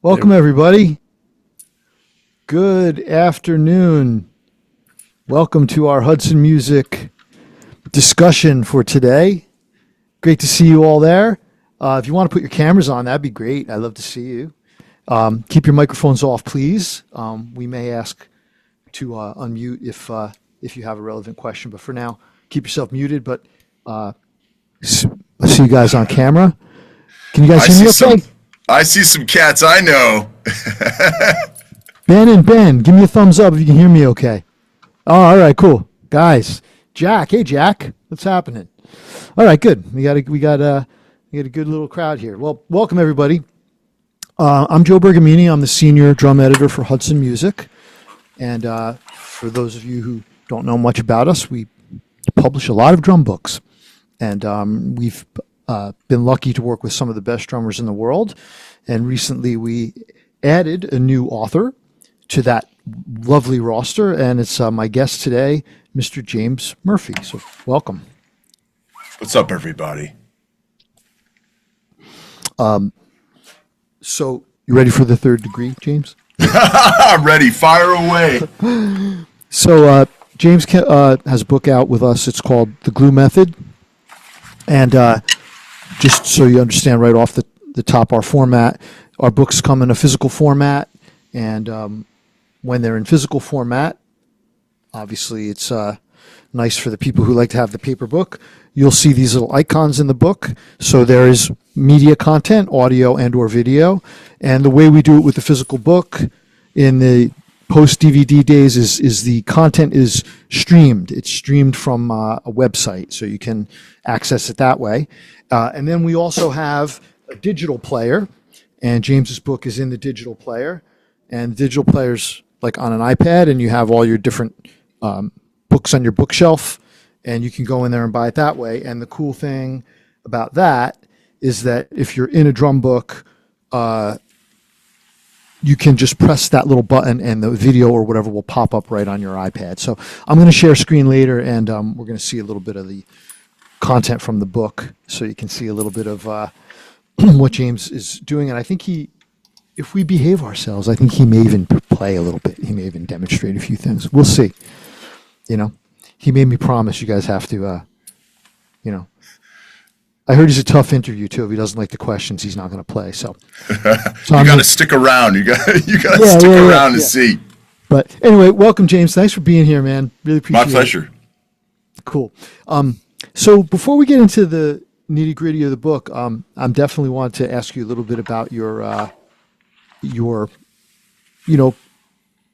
Welcome, everybody. Good afternoon. Welcome to our Hudson Music discussion for today. Great to see you all there. If you want to put your cameras on, that'd be great. I'd love to see you. Keep your microphones off, please. We may ask to unmute if you have a relevant question, but for now, keep yourself muted. But I see you guys on camera. Can you guys see me okay? I see some cats I know. Ben, give me a thumbs up if you can hear me okay. Oh, all right, cool. Guys, Jack, hey Jack, what's happening? All right, good. We got a good little crowd here. Well, welcome everybody. I'm Joe Bergamini. I'm the senior drum editor for Hudson Music. And for those of you who don't know much about us, we publish a lot of drum books. And we've been lucky to work with some of the best drummers in the world. And recently we added a new author to that lovely roster. And it's my guest today, Mr. James Murphy. So welcome. What's up, everybody? So you ready for the third degree, James? I'm ready. Fire away. So James has a book out with us. It's called The Glue Method. And just so you understand right off the top, our format, our books come in a physical format. And when they're in physical format, obviously it's nice for the people who like to have the paper book. You'll see these little icons in the book. So there is media content, audio and or video. And the way we do it with the physical book in the post-DVD days is the content is streamed. It's streamed from a website, so you can access it that way. And then we also have a digital player, and James's book is in the digital player. And the digital player's like on an iPad, and you have all your different books on your bookshelf, and you can go in there and buy it that way. And the cool thing about that is that if you're in a drum book, you can just press that little button and the video or whatever will pop up right on your iPad. So I'm going to share screen later, and we're going to see a little bit of the content from the book so you can see a little bit of what James is doing. And I think if we behave ourselves, I think he may even play a little bit. He may even demonstrate a few things. We'll see. He made me promise you guys have to, I heard he's a tough interview too. If he doesn't like the questions, he's not going to play. So you got to stick around. You got to stick around and see. But anyway, welcome, James. Thanks for being here, man. Really appreciate it. My pleasure. Cool. So before we get into the nitty gritty of the book, I'm definitely want to ask you a little bit about your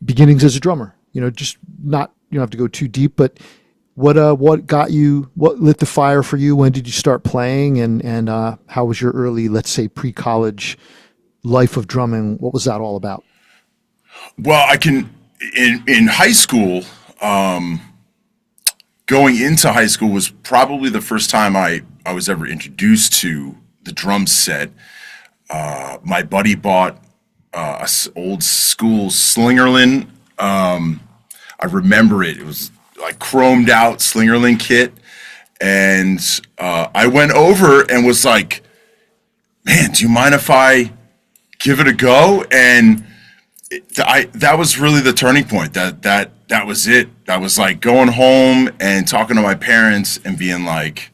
beginnings as a drummer. Just not, you don't have to go too deep, but what lit the fire for you? When did you start playing, and how was your early, let's say, pre-college life of drumming? What was that all about? Well, in high school, going into high school was probably the first time I was ever introduced to the drum set. My buddy bought a old school Slingerland. I remember it. It was like chromed out Slingerland kit. And I went over and was like, man, do you mind if I give it a go? And that was really the turning point. That was it. I was like going home and talking to my parents and being like,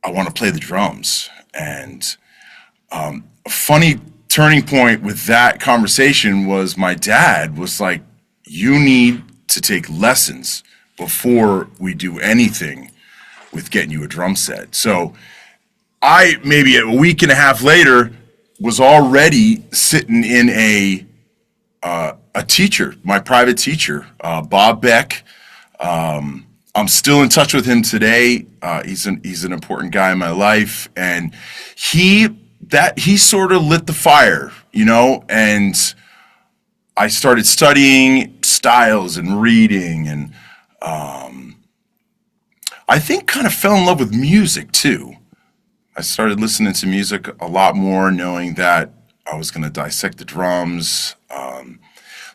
I want to play the drums. And a funny turning point with that conversation was my dad was like, you need to take lessons before we do anything with getting you a drum set. So I, maybe a week and a half later, was already sitting in a teacher, my private teacher, Bob Beck. I'm still in touch with him today. He's an important guy in my life, and he sort of lit the fire, and I started studying styles and reading, and I think kind of fell in love with music too. I started listening to music a lot more, knowing that I was going to dissect the drums.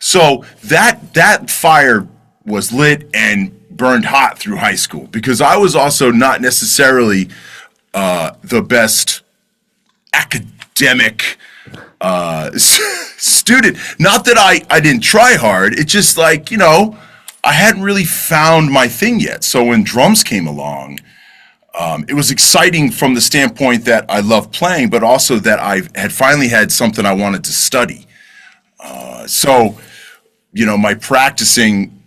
So that fire was lit and burned hot through high school, because I was also not necessarily the best academic student. Not that I didn't try hard. It's just like, I hadn't really found my thing yet. So when drums came along, it was exciting from the standpoint that I loved playing, but also that I had finally had something I wanted to study. So, my practicing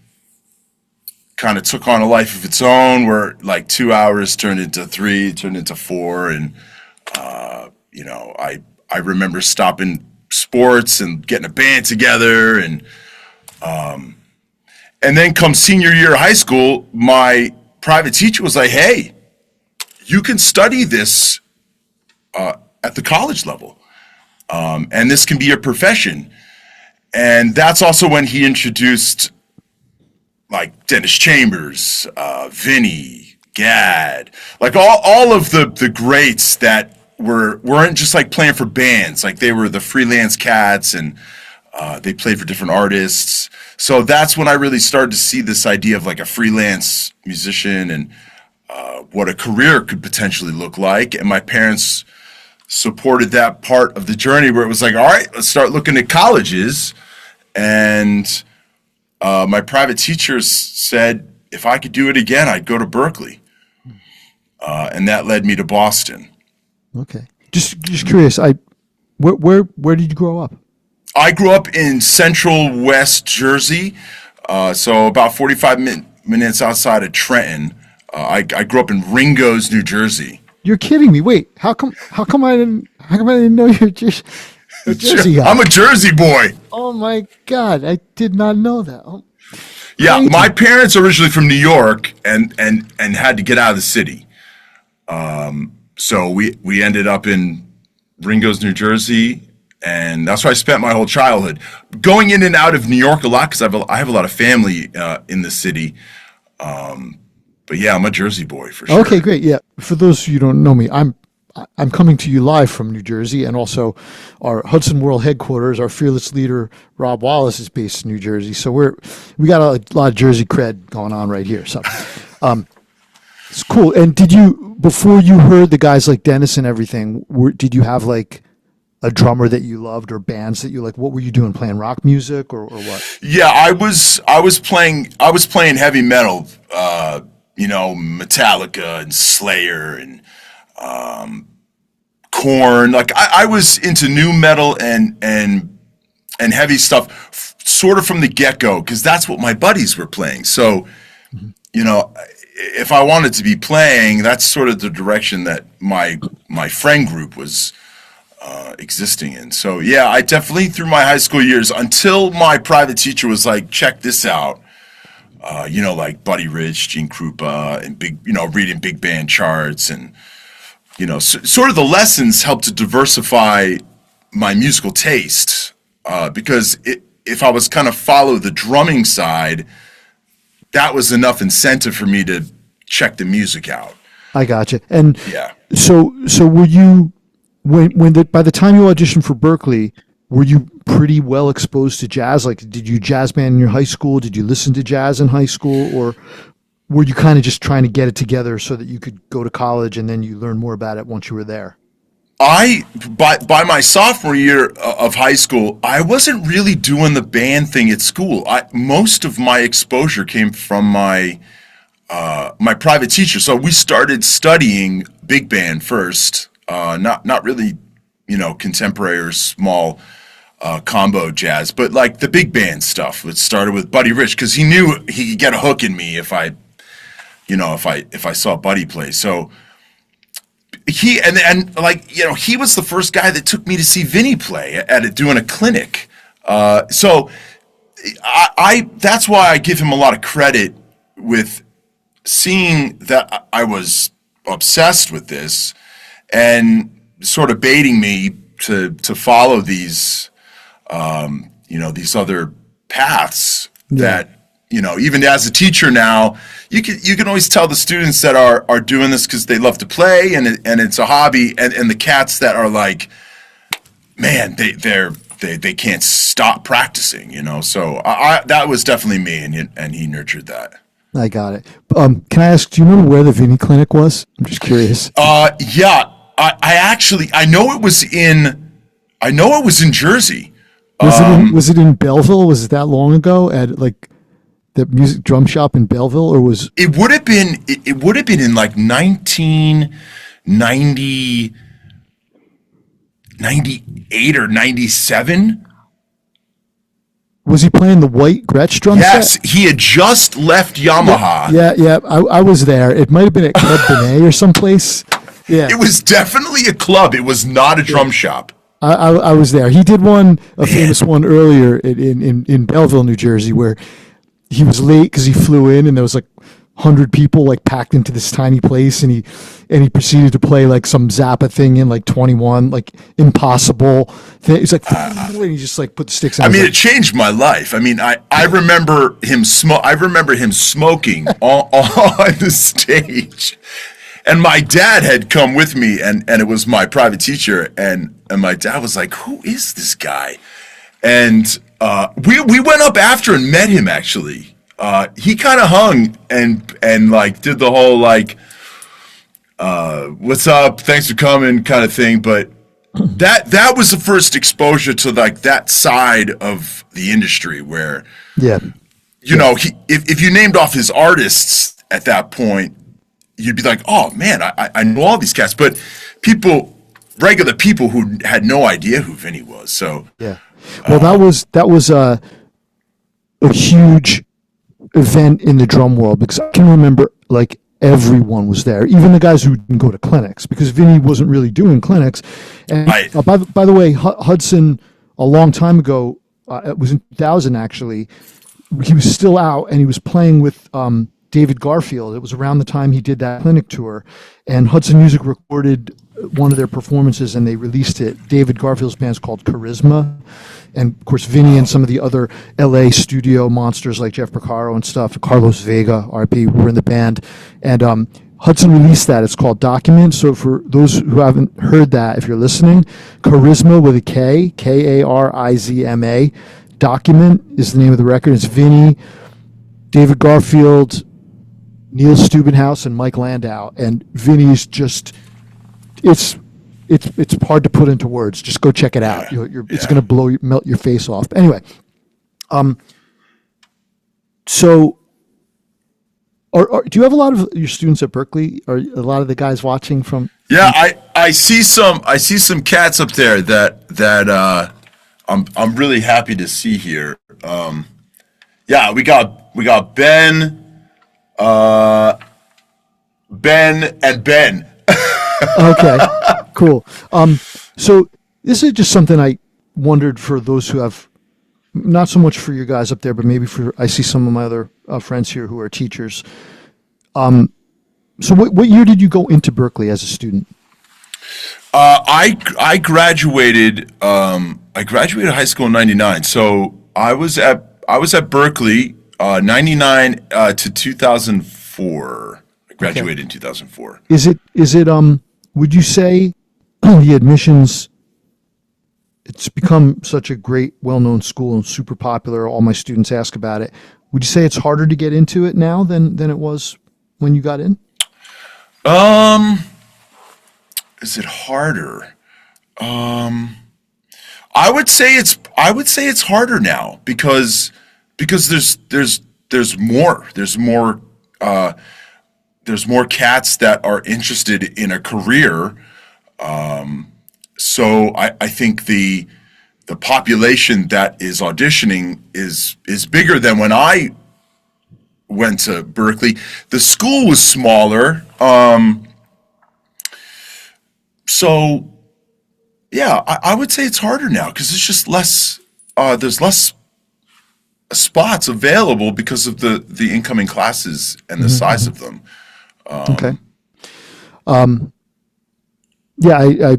kind of took on a life of its own, where like 2 hours turned into 3, turned into 4, and I remember stopping sports and getting a band together, and then come senior year of high school, my private teacher was like, "Hey, you can study this at the college level, and this can be your profession." And that's also when he introduced like Dennis Chambers, Vinny, Gad, like all of the greats that weren't just like playing for bands, like they were the freelance cats, and they played for different artists. So that's when I really started to see this idea of like a freelance musician and what a career could potentially look like. And my parents supported that part of the journey, where it was like, all right, let's start looking at colleges. And my private teachers said if I could do it again, I'd go to Berklee. And that led me to Boston. Okay. Just curious. Where did you grow up? I grew up in central West Jersey, so about 45 minutes outside of Trenton. I grew up in Ringo's, New Jersey. You're kidding me. Wait, how come I didn't know you're just a Jersey guy? I'm a Jersey boy. Oh my God, I did not know that. Oh, yeah, crazy. my parents are originally from New York and had to get out of the city. So we ended up in Ringo's, New Jersey, and that's where I spent my whole childhood. Going in and out of New York a lot because I have a lot of family in the city. But yeah, I'm a Jersey boy for sure. Okay, great. Yeah, for those of you who don't know me, I'm coming to you live from New Jersey, and also our Hudson World headquarters. Our fearless leader Rob Wallace is based in New Jersey, so we got a lot of Jersey cred going on right here. So, it's cool. And did you, before you heard the guys like Dennis and everything, did you have like a drummer that you loved or bands that you like? What were you doing? Playing rock music or what? Yeah, I was playing heavy metal. Metallica and Slayer and Korn. Like I was into new metal and heavy stuff sort of from the get-go, because that's what my buddies were playing. So, if I wanted to be playing, that's sort of the direction that my friend group was existing in. So yeah, I definitely, through my high school years, until my private teacher was like, check this out. Like Buddy Rich, Gene Krupa, and reading big band charts, and sort of the lessons helped to diversify my musical taste. Because if I was kind of follow the drumming side, that was enough incentive for me to check the music out. I gotcha. And Yeah. so were you by the time you auditioned for Berklee, were you pretty well exposed to jazz? Like, did you jazz band in your high school? Did you listen to jazz in high school? Or were you kind of just trying to get it together so that you could go to college and then you learn more about it once you were there? By my sophomore year of high school, I wasn't really doing the band thing at school. Most of my exposure came from my private teacher. So we started studying big band first, not really, contemporary or small combo jazz, but like the big band stuff. It started with Buddy Rich, because he knew he could get a hook in me if I saw Buddy play. So he he was the first guy that took me to see Vinny play doing a clinic. So I that's why I give him a lot of credit with seeing that I was obsessed with this and sort of baiting me to follow these these other paths that, even as a teacher now, you can always tell the students that are doing this because they love to play and it's a hobby, and the cats that are like, man, they can't stop practicing, So that was definitely me, and he nurtured that. I got it. Can I ask, do you remember where the Vinny clinic was? I'm just curious. Yeah, I know it was in I know it was in Jersey. Was it in Belleville? Was it that long ago at like the music drum shop in Belleville, or was It would have been. It would have been in like 1990, 98 or 97. was he playing the white Gretsch drum Yes, set? he had just left Yamaha. Yeah. I was there. It might have been at Club Benet or someplace. Yeah, It was definitely a club. It was not a drum shop. I was there. He did a famous one earlier in Belleville, New Jersey, where he was late because he flew in and there was like 100 people like packed into this tiny place, and he proceeded to play like some Zappa thing in like 21, like impossible thing. He's like, and he just like put the sticks in. I mean, it changed my life. I mean, I remember him smoking on the stage. And my dad had come with me, and it was my private teacher, and my dad was like, "Who is this guy?" And we went up after and met him. Actually, he kind of hung and like did the whole like, "What's up? Thanks for coming" kind of thing. But that was the first exposure to like that side of the industry where, yeah, you know, if you named off his artists at that point, you'd be like, oh man, I know all these cats, but regular people who had no idea who Vinny was. So yeah. Well, that was a huge event in the drum world, because I can remember like everyone was there, even the guys who didn't go to clinics, because Vinny wasn't really doing clinics. And Right. by the way, Hudson, a long time ago, it was in 2000 actually, he was still out and he was playing with David Garfield. It was around the time he did that clinic tour, and Hudson Music recorded one of their performances and they released it. David Garfield's band's called Charisma, and of course Vinny and some of the other LA studio monsters like Jeff Porcaro and stuff, Carlos Vega, RP, were in the band, and Hudson released that. It's called Document. So for those who haven't heard that, if you're listening, Charisma with a K, Karizma, Document is the name of the record. It's Vinny, David Garfield, Neil Steubenhouse, and Mike Landau. And Vinny's just, it's hard to put into words. Just go check it out. It's going to melt your face off. Anyway, so do you have a lot of your students at Berklee? Are a lot of the guys watching from? yeah, I see some cats up there that I'm really happy to see here. Yeah, we got Ben. Ben and Ben. Okay, cool. So this is just something I wondered for those who have, not so much for you guys up there, but maybe I see some of my other friends here who are teachers. So what year did you go into Berklee as a student? I graduated. I graduated high school in '99. So I was at Berklee 99 to 2004. I graduated in 2004. Is it would you say the admissions, it's become such a great, well-known school and super popular, all my students ask about it. Would you say it's harder to get into it now than it was when you got in? Is it harder? I would say it's harder now because there's more cats that are interested in a career. So I think the population that is auditioning is bigger than when I went to Berklee. The school was smaller. So yeah, I would say it's harder now because there's just less. There's less spots available because of the incoming classes and the size of them. Okay. Yeah, I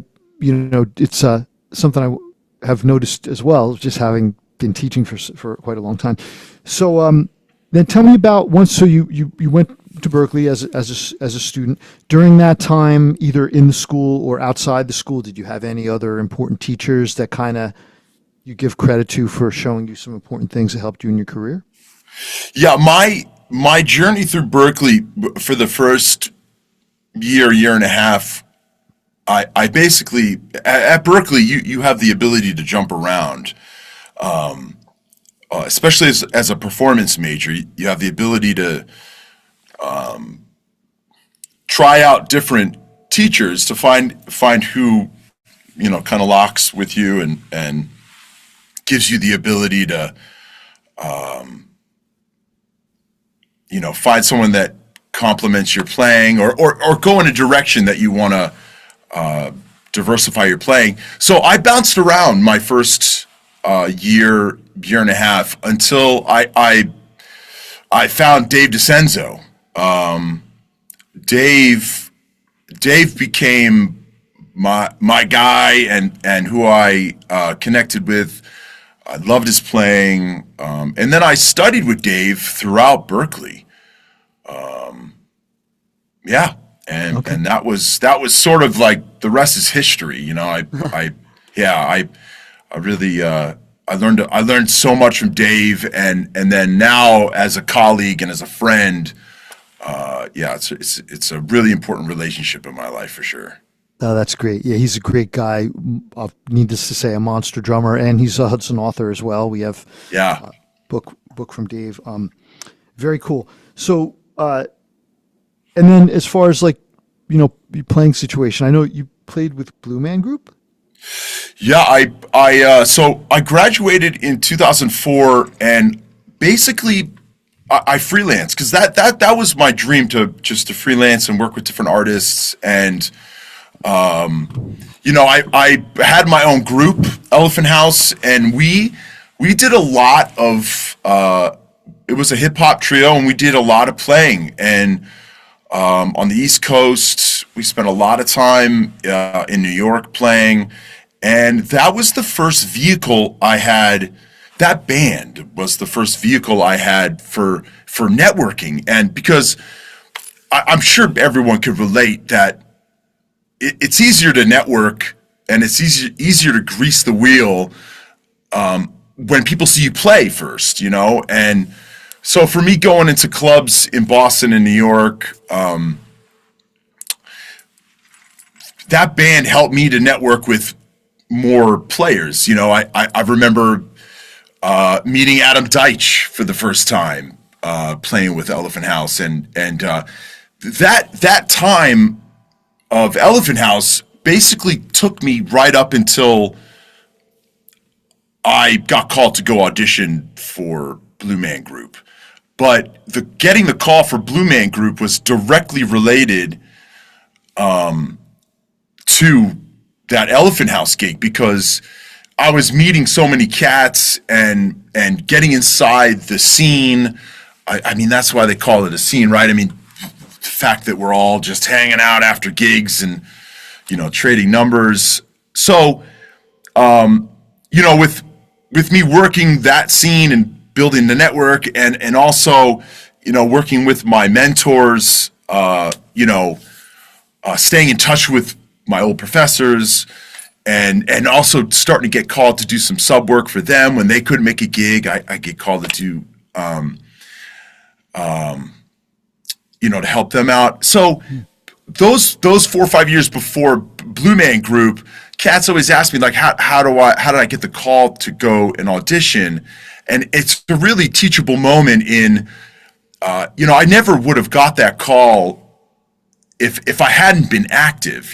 it's something I have noticed as well, just having been teaching for quite a long time. So then tell me about so you went to Berklee as a student. During that time, either in the school or outside the school, did you have any other important teachers that kind of you give credit to for showing you some important things that helped you in your career? Yeah, my journey through Berklee for the first year and a half I basically at Berklee you have the ability to jump around, especially as a performance major. You have the ability to try out different teachers to find who kind of locks with you and gives you the ability to find someone that complements your playing or go in a direction that you want to diversify your playing. So I bounced around my first year and a half until I found Dave DeCenzo. Dave became my guy and who I connected with. I loved his playing, and then I studied with Dave throughout Berklee. Yeah, and that was sort of like the rest is history. I really I learned so much from Dave, and then now as a colleague and as a friend, it's a really important relationship in my life for sure. Oh, that's great. Yeah, he's a great guy. Needless to say, a monster drummer, and he's a Hudson author as well. We have Yeah. book from Dave. Very cool. So, and then as far as like, your playing situation, I know you played with Blue Man Group. Yeah, so I graduated in 2004, and basically I freelanced because that was my dream to freelance and work with different artists. And I had my own group, Elephant House, and we did a lot of it was a hip hop trio, and we did a lot of playing. And on the East Coast, we spent a lot of time in New York playing, and that was the first vehicle I had. That band was the first vehicle I had for networking, and because I'm sure everyone could relate that it's easier to network and it's easier to grease the wheel when people see you play first, and so for me going into clubs in Boston and New York, that band helped me to network with more players. I remember meeting Adam Deitch for the first time, playing with Elephant House, and that time of Elephant House basically took me right up until I got called to go audition for Blue Man Group. But getting the call for Blue Man Group was directly related to that Elephant House gig, because I was meeting so many cats and getting inside the scene. I mean, that's why they call it a scene, right? I mean, the fact that we're all just hanging out after gigs and, trading numbers. So, with me working that scene and building the network and also, working with my mentors, staying in touch with my old professors, and also starting to get called to do some sub work for them when they couldn't make a gig. I get called to do, to help them out. So those 4 or 5 years before Blue Man Group, cats always ask me like, how did I get the call to go and audition? And it's a really teachable moment in, I never would have got that call if I hadn't been active,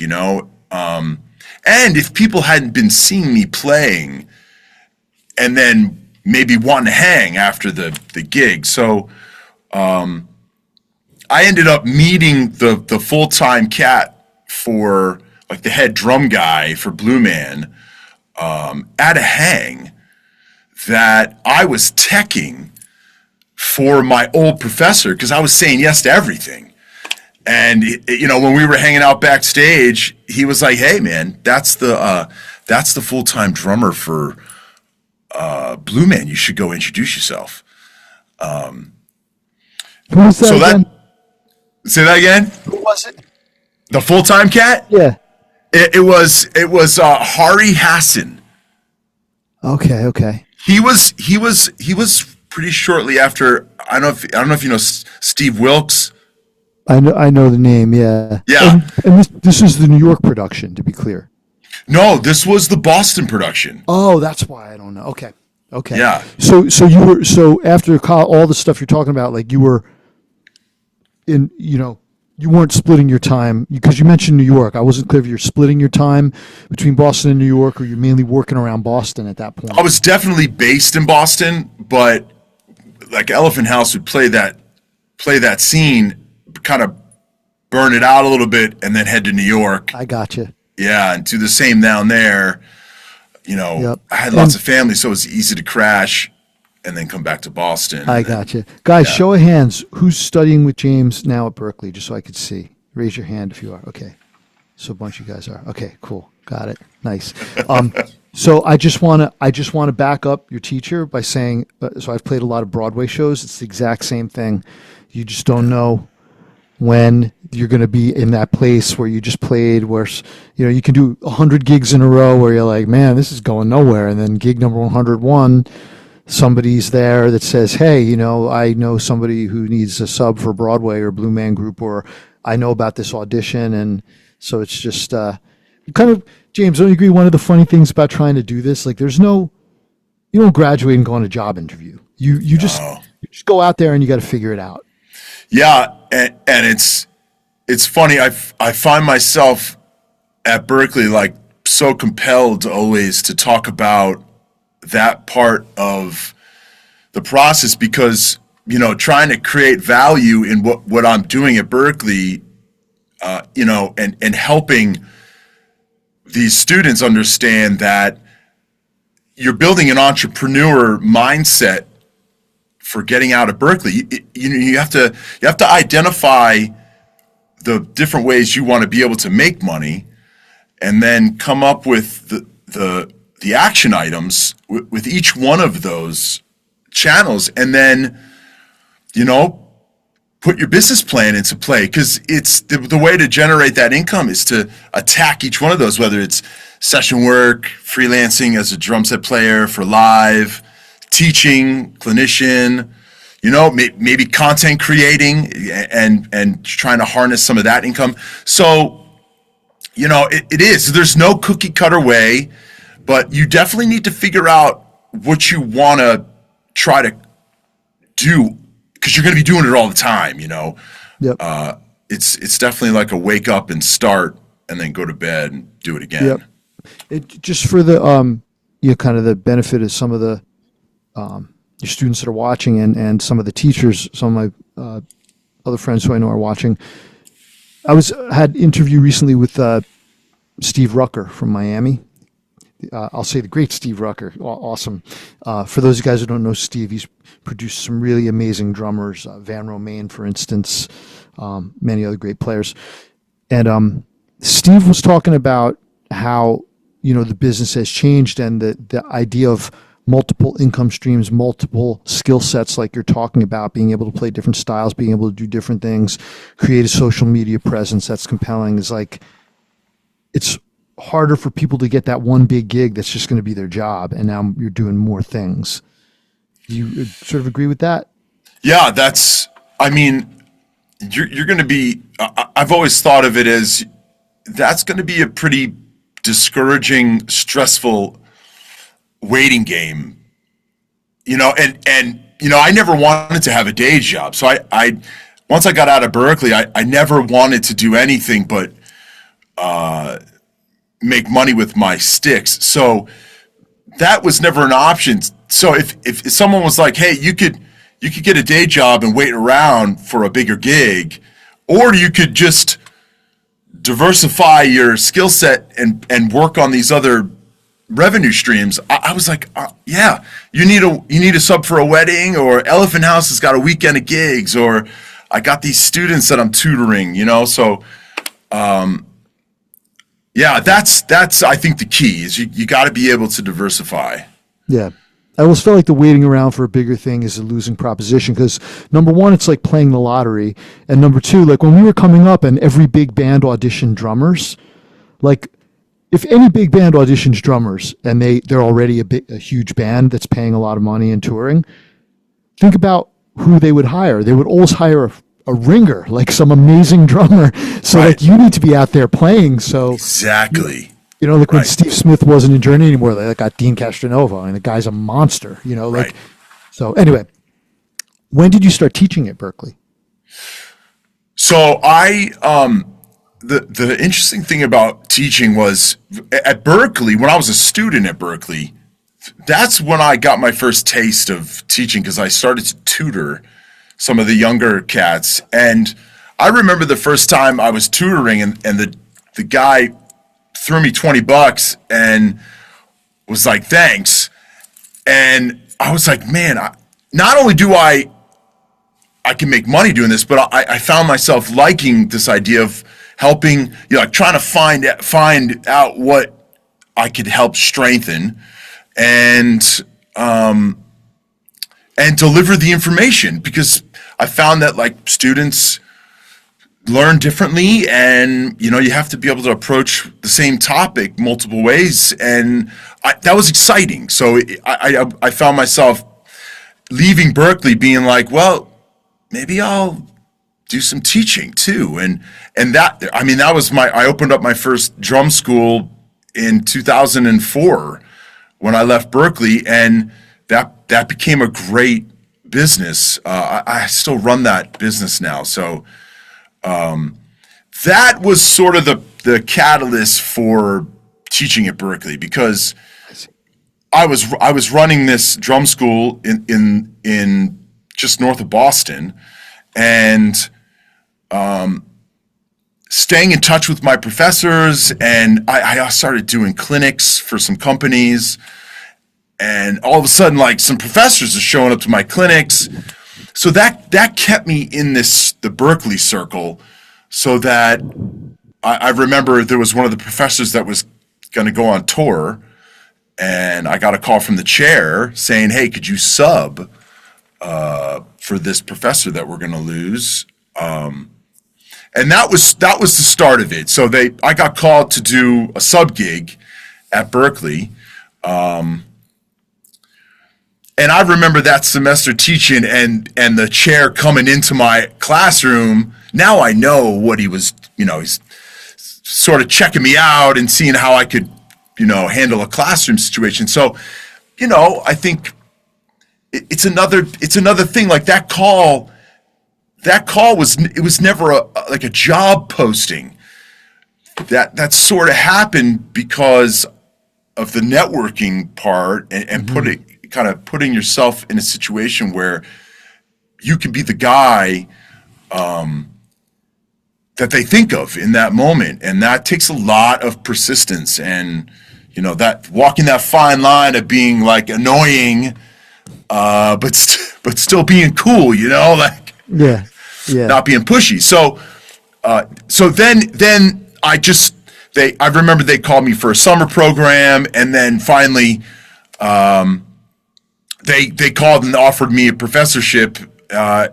and if people hadn't been seeing me playing and then maybe wanting to hang after the gig. So I ended up meeting the full-time cat for like the head drum guy for Blue Man at a hang that I was teching for my old professor, because I was saying yes to everything. And when we were hanging out backstage, he was like, "Hey, man, that's the full-time drummer for Blue Man. You should go introduce yourself." Who was that So again? Say that again. Who was it? The full-time cat. Yeah. It was Hari Hassan. Okay. He was pretty shortly after. I don't know if you know Steve Wilkes. I know the name. Yeah. Yeah. And this is the New York production, to be clear. No, this was the Boston production. Oh, that's why I don't know. Okay. Okay. Yeah. So you were, so after all the stuff you're talking about, like you were in, you weren't splitting your time because you mentioned New York. I wasn't clear if you're splitting your time between Boston and New York, or you're mainly working around Boston at that point. I was definitely based in Boston, but like Elephant House would play that scene, kind of burn it out a little bit, and then head to New York. I got you. Yeah, and do the same down there. Yep. I had lots of family, so it was easy to crash and then come back to Boston. I got you. Guys, show of hands. Who's studying with James now at Berklee, just so I could see? Raise your hand if you are. Okay. So a bunch of you guys are. Okay, cool. Got it. Nice. So I just want to back up your teacher by saying, so I've played a lot of Broadway shows. It's the exact same thing. You just don't know when you're going to be in that place where you just played, where, you can do 100 gigs in a row where you're like, man, this is going nowhere. And then gig number 101, somebody's there that says, hey, I know somebody who needs a sub for Broadway or Blue Man Group, or I know about this audition. And so it's just kind of, James, don't you agree? One of the funny things about trying to do this, like you don't graduate and go on a job interview. You just go out there and you got to figure it out. Yeah, and it's funny. I find myself at Berklee like so compelled always to talk about that part of the process because trying to create value in what I'm doing at Berklee, and helping these students understand that you're building an entrepreneur mindset for getting out of Berklee. You have to identify the different ways you want to be able to make money, and then come up with the action items with each one of those channels, and then put your business plan into play, because it's the way to generate that income is to attack each one of those, whether it's session work, freelancing as a drum set player for live, teaching, clinician, maybe content creating and trying to harness some of that income. So, it is. There's no cookie cutter way, but you definitely need to figure out what you want to try to do, because you're going to be doing it all the time, Yep. It's definitely like a wake up and start and then go to bed and do it again. Yep. Just for the kind of the benefit of some of the your students that are watching and some of the teachers, some of my other friends who I know are watching. I had an interview recently with Steve Rucker from Miami. I'll say the great Steve Rucker. Awesome. For those of you guys who don't know Steve, he's produced some really amazing drummers, Van Romain, for instance, many other great players. And Steve was talking about how, the business has changed, and the idea of multiple income streams, multiple skill sets, like you're talking about, being able to play different styles, being able to do different things, create a social media presence that's compelling, is like, it's harder for people to get that one big gig that's just going to be their job, and now you're doing more things. Do you sort of agree with that? Yeah, you're going to be, I've always thought of it as, that's going to be a pretty discouraging, stressful waiting game, and I never wanted to have a day job. So I once I got out of Berklee, I never wanted to do anything but make money with my sticks. So that was never an option. So if someone was like, hey, you could get a day job and wait around for a bigger gig, or you could just diversify your skill set and work on these other revenue streams. I was like, yeah, you need a sub for a wedding, or Elephant House has got a weekend of gigs, or I got these students that I'm tutoring, so yeah, that's I think the key is you got to be able to diversify. Yeah. I always felt like the waiting around for a bigger thing is a losing proposition, because number one, it's like playing the lottery. And number two, like when we were coming up and every big band auditioned drummers, like if any big band auditions drummers and they're already a huge band that's paying a lot of money and touring, think about who they would hire. They would always hire a ringer, like some amazing drummer. So Right. like you need to be out there playing. So Exactly. like when Right. Steve Smith wasn't in Journey anymore, they got Dean Castronova. I mean, the guy's a monster. Like Right. so. Anyway, when did you start teaching at Berklee? So the interesting thing about teaching was at Berklee, when I was a student at Berklee, that's when I got my first taste of teaching because I started to tutor some of the younger cats. And I remember the first time I was tutoring and the guy threw me $20 and was like, thanks. And I was like, man, not only do I can make money doing this, but I found myself liking this idea of helping, like trying to find out what I could help strengthen and deliver the information, because I found that like students learn differently, and you have to be able to approach the same topic multiple ways, and that was exciting. So I found myself leaving Berklee being like, well, maybe I'll do some teaching too. And that, I mean, that was I opened up my first drum school in 2004 when I left Berklee, and that became a great business. I still run that business now. So that was sort of the catalyst for teaching at Berklee, because I was running this drum school in just north of Boston, and staying in touch with my professors, and I started doing clinics for some companies, and all of a sudden, like, some professors are showing up to my clinics. So that kept me in the Berklee circle, so that I remember there was one of the professors that was going to go on tour, and I got a call from the chair saying, hey, could you sub for this professor that we're going to lose? And that was the start of it. So I got called to do a sub gig at Berklee. And I remember that semester teaching and the chair coming into my classroom. Now I know what he was, he's sort of checking me out and seeing how I could, handle a classroom situation. So, I think it's another thing, like that call was never like a job posting. That sort of happened because of the networking part and putting yourself in a situation where you can be the guy that they think of in that moment. And that takes a lot of persistence, and that walking that fine line of being like annoying, but still being cool, like Yeah. not being pushy. So then I remember they called me for a summer program, and then finally they called and offered me a professorship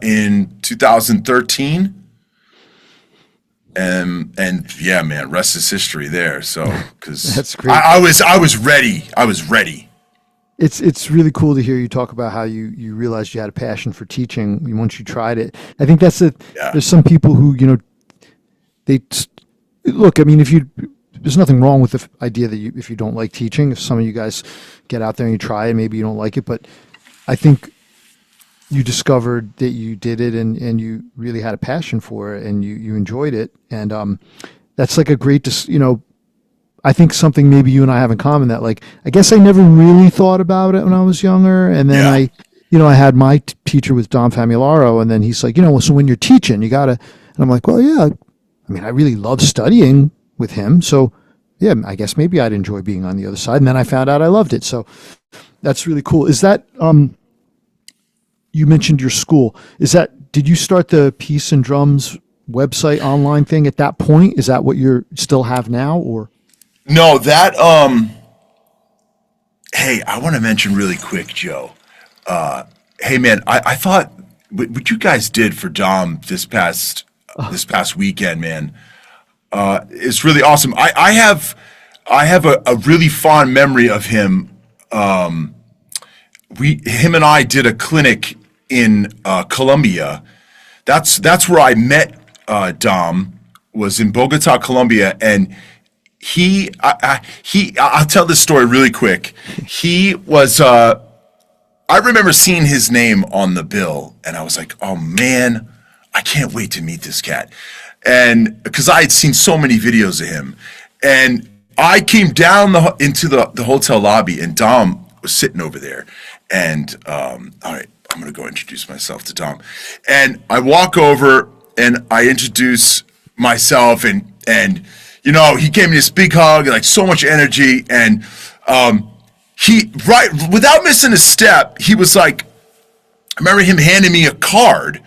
in 2013. And yeah, man, rest is history there. So, because That's great. I was ready. I was ready. It's really cool to hear you talk about how you realized you had a passion for teaching once you tried it. I think there's some people who, look, I mean, there's nothing wrong with the idea that if you don't like teaching, if some of you guys get out there and you try it, maybe you don't like it, but I think you discovered that you did it and you really had a passion for it and you enjoyed it. And that's like a great, I think something maybe you and I have in common, that like, I guess I never really thought about it when I was younger. And then I had my teacher with Don Famularo, and then he's like, so when you're teaching, you gotta, and I'm like, well, yeah, I mean, I really love studying with him. So yeah, I guess maybe I'd enjoy being on the other side. And then I found out I loved it. So that's really cool. Is that, you mentioned your school. Did you start the Peace and Drums website online thing at that point? Is that what you still have now, or? No, hey, I want to mention really quick, Joe. Hey man, I thought what you guys did for Dom this past weekend, man, is really awesome. I have a really fond memory of him. Him and I did a clinic in Colombia that's where I met Dom, was in Bogota, Colombia, and I'll tell this story really quick. He was I remember seeing his name on the bill, and I was like, oh man, I can't wait to meet this cat. And because I had seen so many videos of him, and I came down into the hotel lobby, and Dom was sitting over there. And all right, I'm gonna go introduce myself to Dom. And I walk over and I introduce myself, and you know, he gave me this big hug, like so much energy, and he, right, without missing a step, he was like, I remember him handing me a card,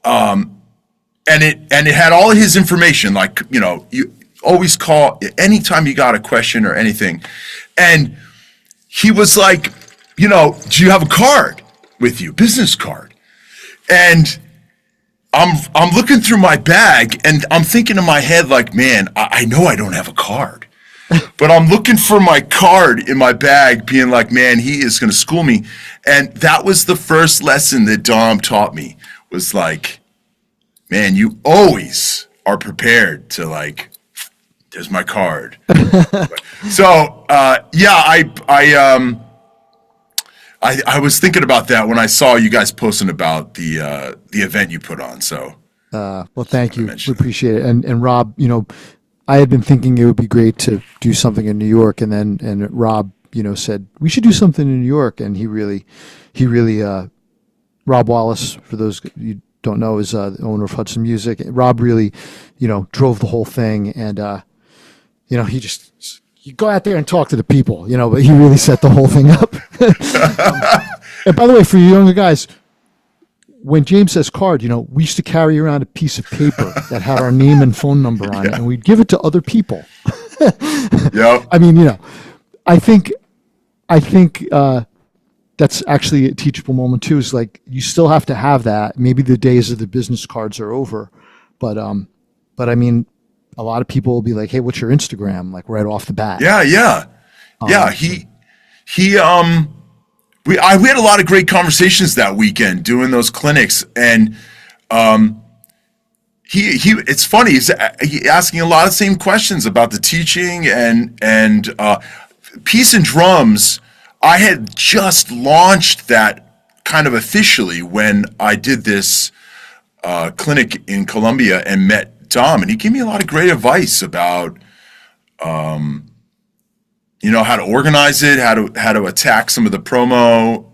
and it had all of his information, like, you know, you always call anytime you got a question or anything. And he was like, you know, do you have a card with you, business card? And I'm looking through my bag, and I'm thinking in my head, like, man, I know I don't have a card. But I'm looking for my card in my bag, being like, man, he is going to school me. And that was the first lesson that Dom taught me, was like, man, you always are prepared to, like, there's my card. So, yeah, I was thinking about that when I saw you guys posting about the event you put on. So, well, thank you. We appreciate it. And Rob, you know, I had been thinking it would be great to do something in New York, and Rob, you know, said we should do something in New York, and he really, Rob Wallace, for those you don't know, is the owner of Hudson Music. Rob really, you know, drove the whole thing, and you know, you go out there and talk to the people, you know, but he really set the whole thing up. And by the way, for you younger guys, when James says card, you know, we used to carry around a piece of paper that had our name and phone number on it, and we'd give it to other people. Yep. I mean, you know, I think that's actually a teachable moment too. Is like, you still have to have that. Maybe the days of the business cards are over, but I mean, a lot of people will be like, hey, what's your Instagram? Like right off the bat. Yeah. We had a lot of great conversations that weekend doing those clinics, and it's funny, he's asking a lot of same questions about the teaching and Peace and Drums. I had just launched that kind of officially when I did this clinic in Colombia and met Dom, and he gave me a lot of great advice about you know, how to organize it, how to attack some of the promo.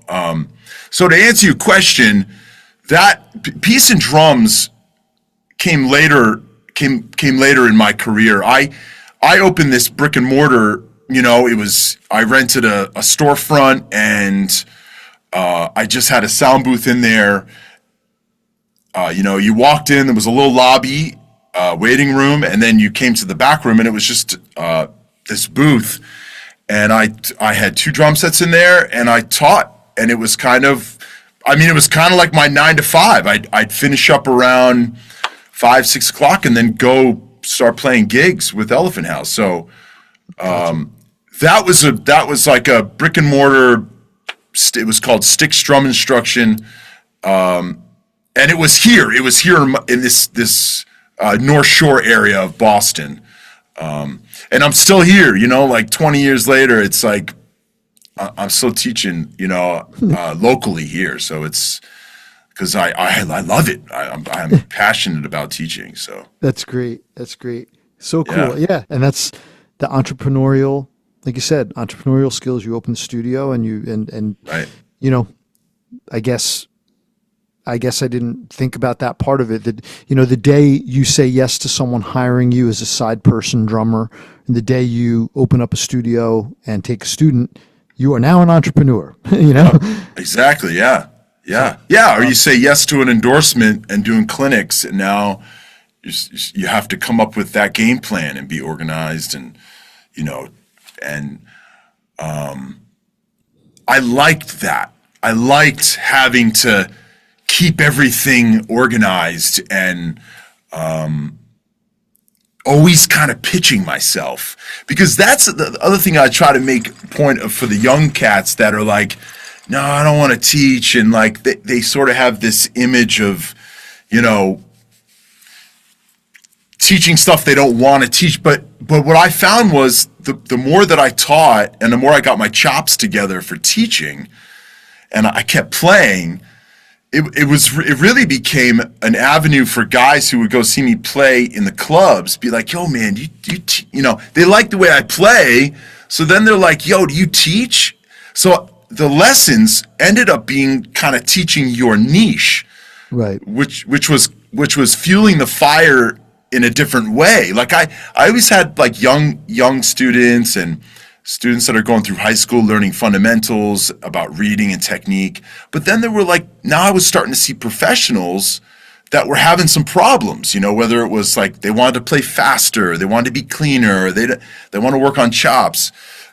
So to answer your question, that Peace and Drums came later in my career. I opened this brick and mortar, you know, I rented a storefront, and I just had a sound booth in there. You know, you walked in, there was a little lobby, waiting room, and then you came to the back room, and it was just this booth. And I had 2 drum sets in there, and I taught, and it was kind of like my 9 to 5. I'd finish up around 5, 6 o'clock, and then go start playing gigs with Elephant House. So that was like a brick and mortar. It was called Sticks Drum Instruction, and it was here in this North Shore area of Boston. And I'm still here, you know, like 20 years later, it's like, I'm still teaching, you know, locally here. So it's because I love it. I'm passionate about teaching. So that's great. So cool. Yeah. And that's the entrepreneurial, like you said, entrepreneurial skills. You open the studio and right. You know, I guess I didn't think about that part of it. That, you know, the day you say yes to someone hiring you as a side person drummer, and the day you open up a studio and take a student, you are now an entrepreneur. You know, exactly. Yeah. Or you say yes to an endorsement and doing clinics, and now you have to come up with that game plan and be organized, and you know, and I liked that. I liked having to keep everything organized and always kind of pitching myself, because that's the other thing I try to make point of for the young cats that are like, no, I don't want to teach, and like they sort of have this image of, you know, teaching stuff they don't want to teach. But what I found was the more that I taught and the more I got my chops together for teaching, and I kept playing, it really became an avenue for guys who would go see me play in the clubs, be like, yo, man, you know, they like the way I play. So then they're like, yo, do you teach? So the lessons ended up being kind of teaching your niche, Right. which was fueling the fire in a different way. Like I always had like young students and students that are going through high school learning fundamentals about reading and technique. But then there were like, now I was starting to see professionals that were having some problems, you know, whether it was like they wanted to play faster, they wanted to be cleaner, they want to work on chops,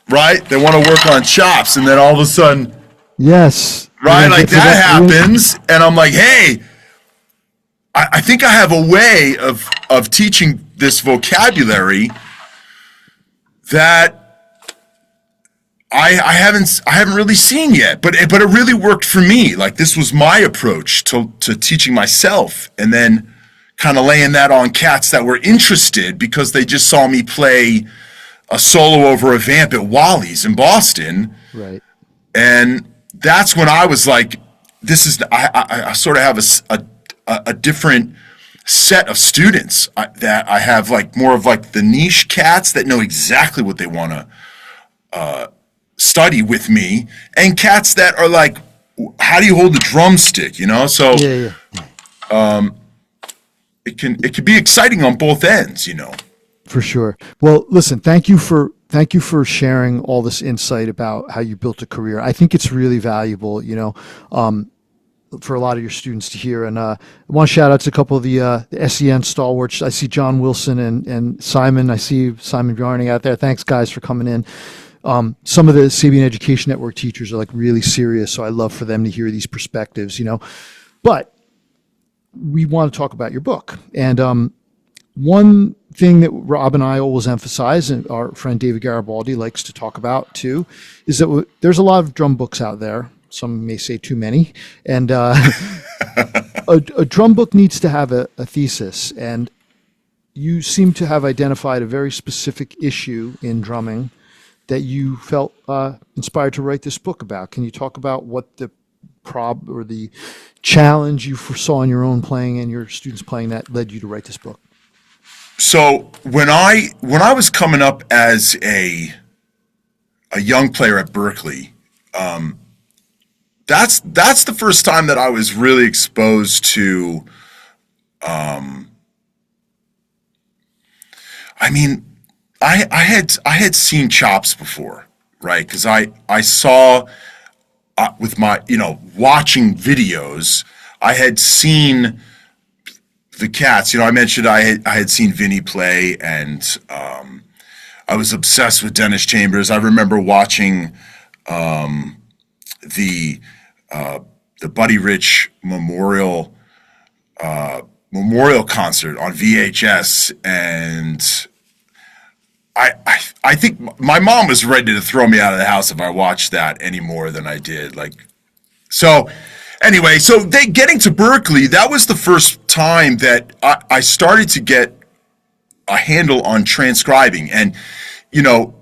right? They want to work on chops. And then all of a sudden, Yes. right, like that happens. And I'm like, hey, I think I have a way of teaching this vocabulary that I haven't really seen yet, but it really worked for me. Like this was my approach to teaching myself, and then kind of laying that on cats that were interested because they just saw me play a solo over a vamp at Wally's in Boston. Right. And that's when I was like, this is, I sort of have a different set of students that I have, like more of like the niche cats that know exactly what they want to study with me, and cats that are like, how do you hold the drumstick, you know? So Yeah. it can be exciting on both ends, you know. For sure. Well, listen, thank you for sharing all this insight about how you built a career. I think it's really valuable, you know, for a lot of your students to hear. And I want to shout out to a couple of the SEN stalwarts. I see John Wilson and Simon. I see Simon Bjarni out there. Thanks, guys, for coming in. Some of the Sabian Education Network teachers are like really serious, so I love for them to hear these perspectives, you know. But we want to talk about your book. And one thing that Rob and I always emphasize, and our friend David Garibaldi likes to talk about too, is that there's a lot of drum books out there. Some may say too many. And a drum book needs to have a thesis. And you seem to have identified a very specific issue in drumming that you felt inspired to write this book about. Can you talk about what the or the challenge you foresaw in your own playing and your students playing that led you to write this book? So when I was coming up as a young player at Berklee, that's the first time that I was really exposed to. I mean, I had seen chops before, right? Because I saw with my, you know, watching videos, I had seen the cats. You know, I mentioned I had seen Vinny play, and I was obsessed with Dennis Chambers. I remember watching the Buddy Rich Memorial concert on VHS, and I think my mom was ready to throw me out of the house if I watched that any more than I did. Like, so anyway, so getting to Berklee, that was the first time that I started to get a handle on transcribing. And, you know,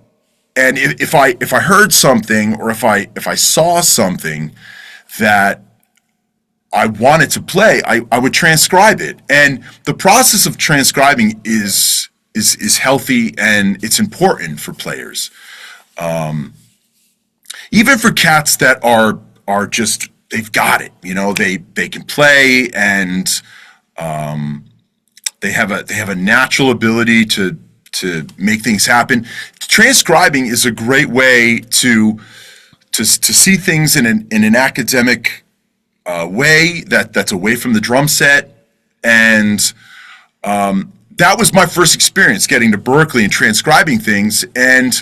and if I heard something, or if I saw something that I wanted to play, I would transcribe it. And the process of transcribing is healthy, and it's important for players. Even for cats that are just, they've got it, you know, they can play, and they have a natural ability to make things happen. Transcribing is a great way to see things in an academic way that's away from the drum set. And that was my first experience getting to Berklee and transcribing things. And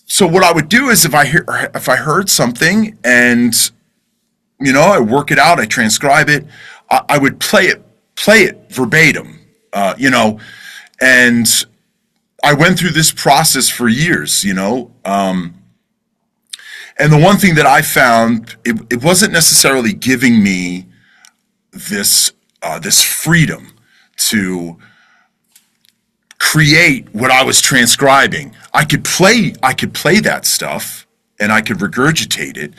so what I would do is if I heard something and, you know, I work it out, I transcribe it, I would play it verbatim, you know, and I went through this process for years, you know. And the one thing that I found, it wasn't necessarily giving me this this freedom to create what I was transcribing. I could play that stuff and I could regurgitate it,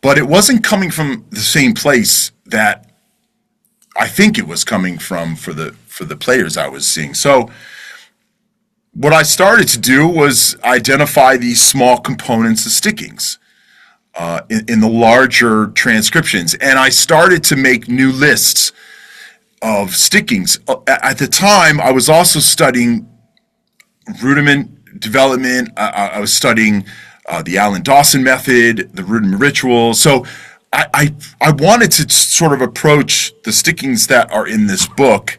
but it wasn't coming from the same place that I think it was coming from for the players I was seeing. So what I started to do was identify these small components of stickings in the larger transcriptions, and I started to make new lists of stickings. At the time, I was also studying rudiment development. I was studying the Alan Dawson method, the rudiment ritual. So I wanted to sort of approach the stickings that are in this book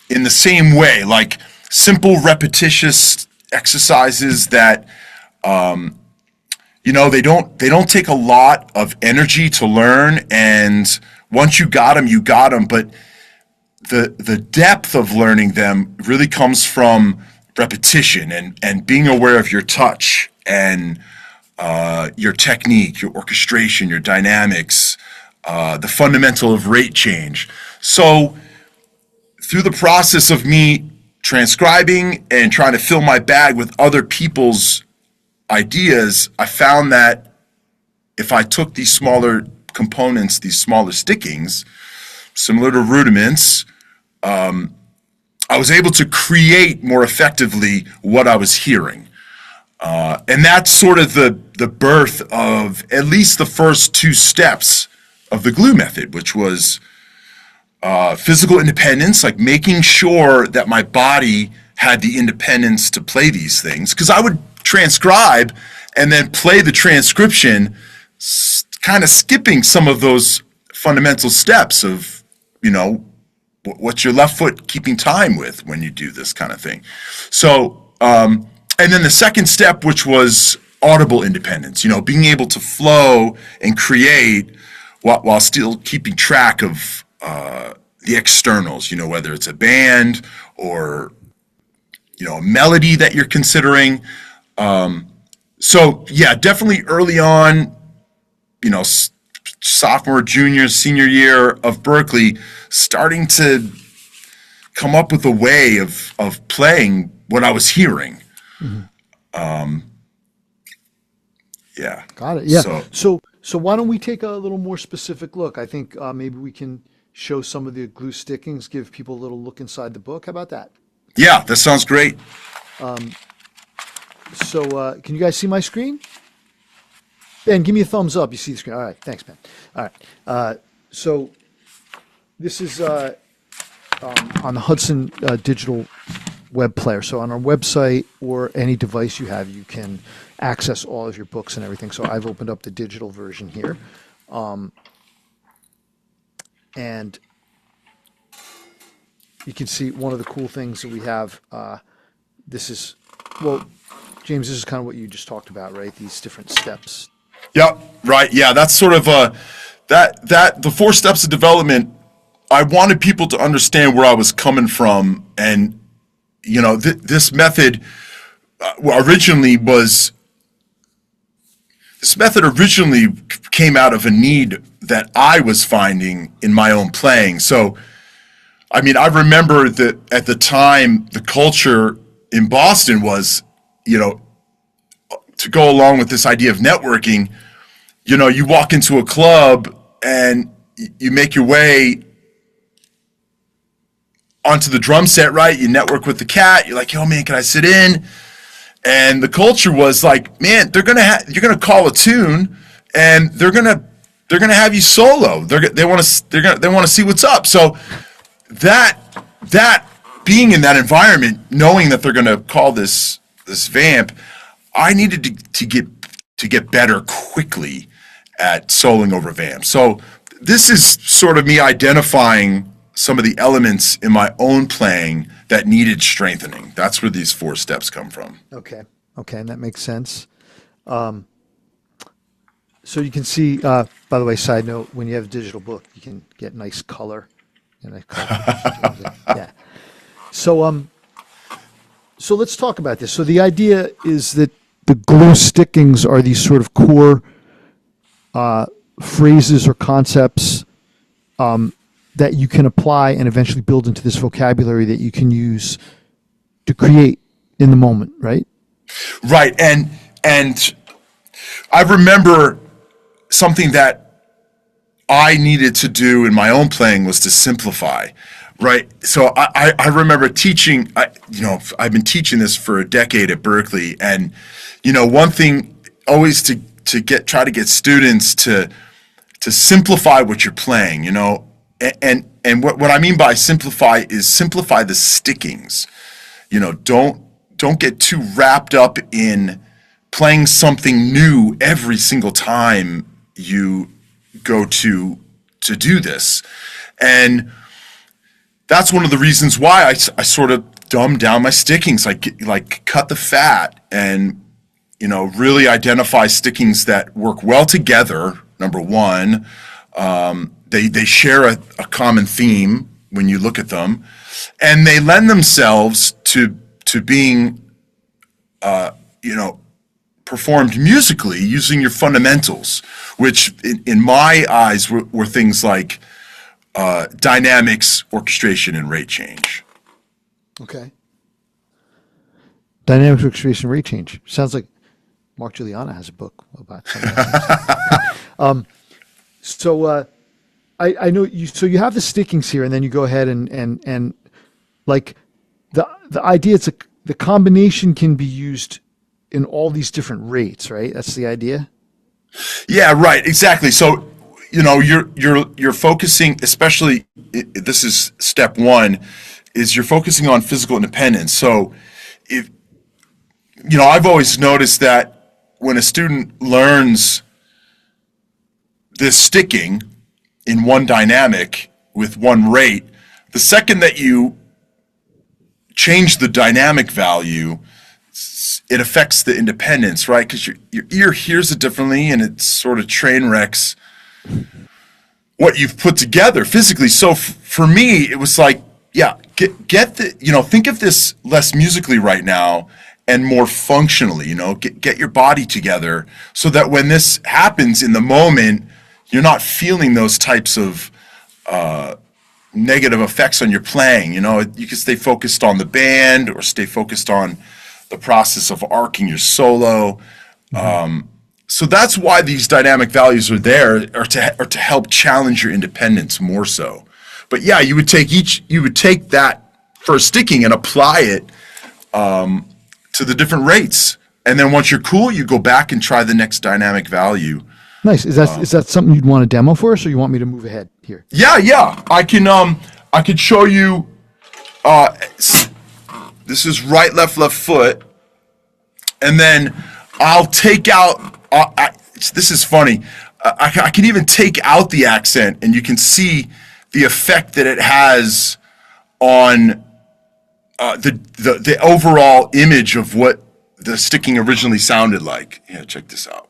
in the same way, like simple, repetitious exercises that they don't take a lot of energy to learn, and once you got them, but the depth of learning them really comes from repetition and being aware of your touch and your technique, your orchestration, your dynamics, the fundamental of rate change. So through the process of me transcribing and trying to fill my bag with other people's ideas, I found that if I took these smaller components, these smaller stickings, similar to rudiments, I was able to create more effectively what I was hearing. And that's sort of the birth of at least the first two steps of the glue method, which was physical independence, like making sure that my body had the independence to play these things. Because I would transcribe and then play the transcription, kind of skipping some of those fundamental steps of, what's your left foot keeping time with when you do this kind of thing. So, and then the second step, which was audible independence, being able to flow and create while still keeping track of the externals, whether it's a band or, a melody that you're considering. So yeah, definitely early on, sophomore, junior, senior year of Berklee, starting to come up with a way of playing what I was hearing. Mm-hmm. Yeah. Got it. Yeah. So why don't we take a little more specific look? I think maybe we can show some of the glue stickings, give people a little look inside the book. How about that? Yeah, that sounds great. So can you guys see my screen? Ben, give me a thumbs up. You see the screen. All right. Thanks, Ben. All right. So this is on the Hudson digital web player. So on our website or any device you have, you can access all of your books and everything. So I've opened up the digital version here. And you can see one of the cool things that we have. This is, James, this is kind of what you just talked about, right? These different steps. Yeah, right. Yeah, that's sort of that the 4 steps of development. I wanted people to understand where I was coming from, and this method originally came out of a need that I was finding in my own playing. So, I mean, I remember that at the time, the culture in Boston was, to go along with this idea of networking, you walk into a club and you make your way onto the drum set, right? You network with the cat. You're like, yo, man, can I sit in? And the culture was like, man, you're gonna call a tune, and they're gonna have you solo. They want to see what's up. So that being in that environment, knowing that they're gonna call this vamp, I needed to get better quickly at soloing over vamp. So this is sort of me identifying some of the elements in my own playing that needed strengthening. That's where these 4 steps come from. Okay, and that makes sense. So you can see, by the way, side note, when you have a digital book, you can get nice color. Yeah. So let's talk about this. So the idea is that the glue stickings are these sort of core phrases or concepts that you can apply and eventually build into this vocabulary that you can use to create in the moment, right? Right. And I remember something that I needed to do in my own playing was to simplify, right? So I remember teaching, I've been teaching this for a decade at Berklee, and, one thing always to try to get students to simplify what you're playing, and what I mean by simplify is simplify the stickings, don't get too wrapped up in playing something new every single time you go to do this. And that's one of the reasons why I sort of dumb down my stickings, like cut the fat and, really identify stickings that work well together. Number one, they share a common theme when you look at them, and they lend themselves to being, performed musically using your fundamentals, which in my eyes were things like dynamics, orchestration, and rate change. Okay. Dynamics, orchestration, rate change. Sounds like Mark Giuliana has a book about something like that. So I know you. So you have the stickings here, and then you go ahead and like the idea. The combination can be used in all these different rates, right? That's the idea. Yeah, right. Exactly. So, you're focusing, especially this is step one, is you're focusing on physical independence. So, if I've always noticed that when a student learns this sticking in one dynamic with one rate, the second that you change the dynamic value, it affects the independence, right? Because your ear hears it differently, and it sort of train wrecks what you've put together physically. So for me, it was like, yeah, get the, think of this less musically right now and more functionally, get your body together so that when this happens in the moment, you're not feeling those types of negative effects on your playing. You can stay focused on the band or stay focused on the process of arcing your solo. So that's why these dynamic values are there, or to help challenge your independence more so. But yeah, you would take that first sticking and apply it to the different rates. And then once you're cool, you go back and try the next dynamic value. Nice. Is that something you'd want to demo for us, or you want me to move ahead here? Yeah. I could show you. This is right, left foot, and then I'll take out. This is funny. I can even take out the accent, and you can see the effect that it has on the overall image of what the sticking originally sounded like. Yeah, check this out.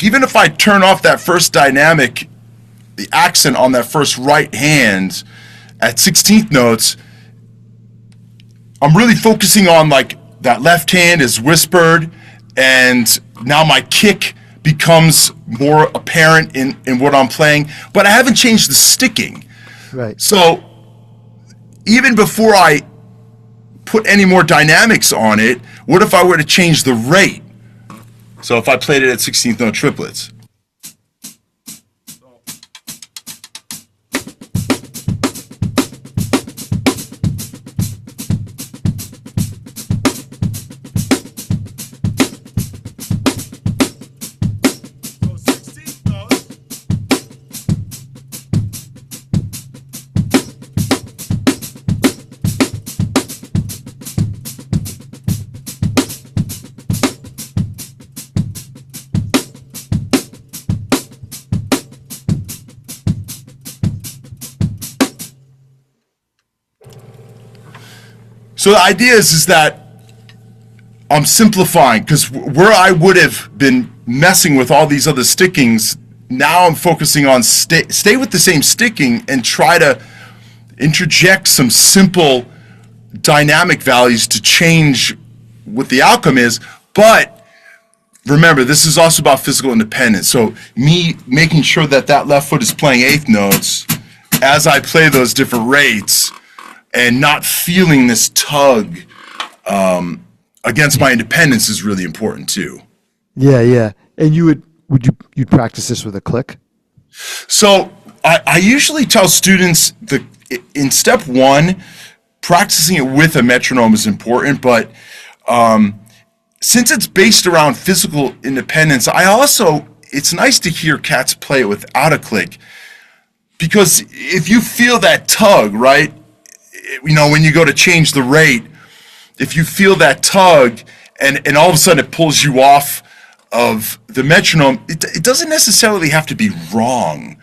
Even if I turn off that first dynamic, the accent on that first right hand at 16th notes, I'm really focusing on like that left hand is whispered, and now my kick becomes more apparent in what I'm playing, but I haven't changed the sticking. Right. So even before I put any more dynamics on it, what if I were to change the rate? So if I played it at 16th note triplets. So the idea is that I'm simplifying, because where I would have been messing with all these other stickings, now I'm focusing on stay with the same sticking and try to interject some simple dynamic values to change what the outcome is. But remember, this is also about physical independence. So me making sure that that left foot is playing eighth notes as I play those different rates and not feeling this tug against my independence is really important too. Yeah, yeah. And you'd practice this with a click? So I usually tell students in step one, practicing it with a metronome is important, but since it's based around physical independence, it's nice to hear cats play it without a click, because if you feel that tug, right, when you go to change the rate, if you feel that tug and all of a sudden it pulls you off of the metronome, it doesn't necessarily have to be wrong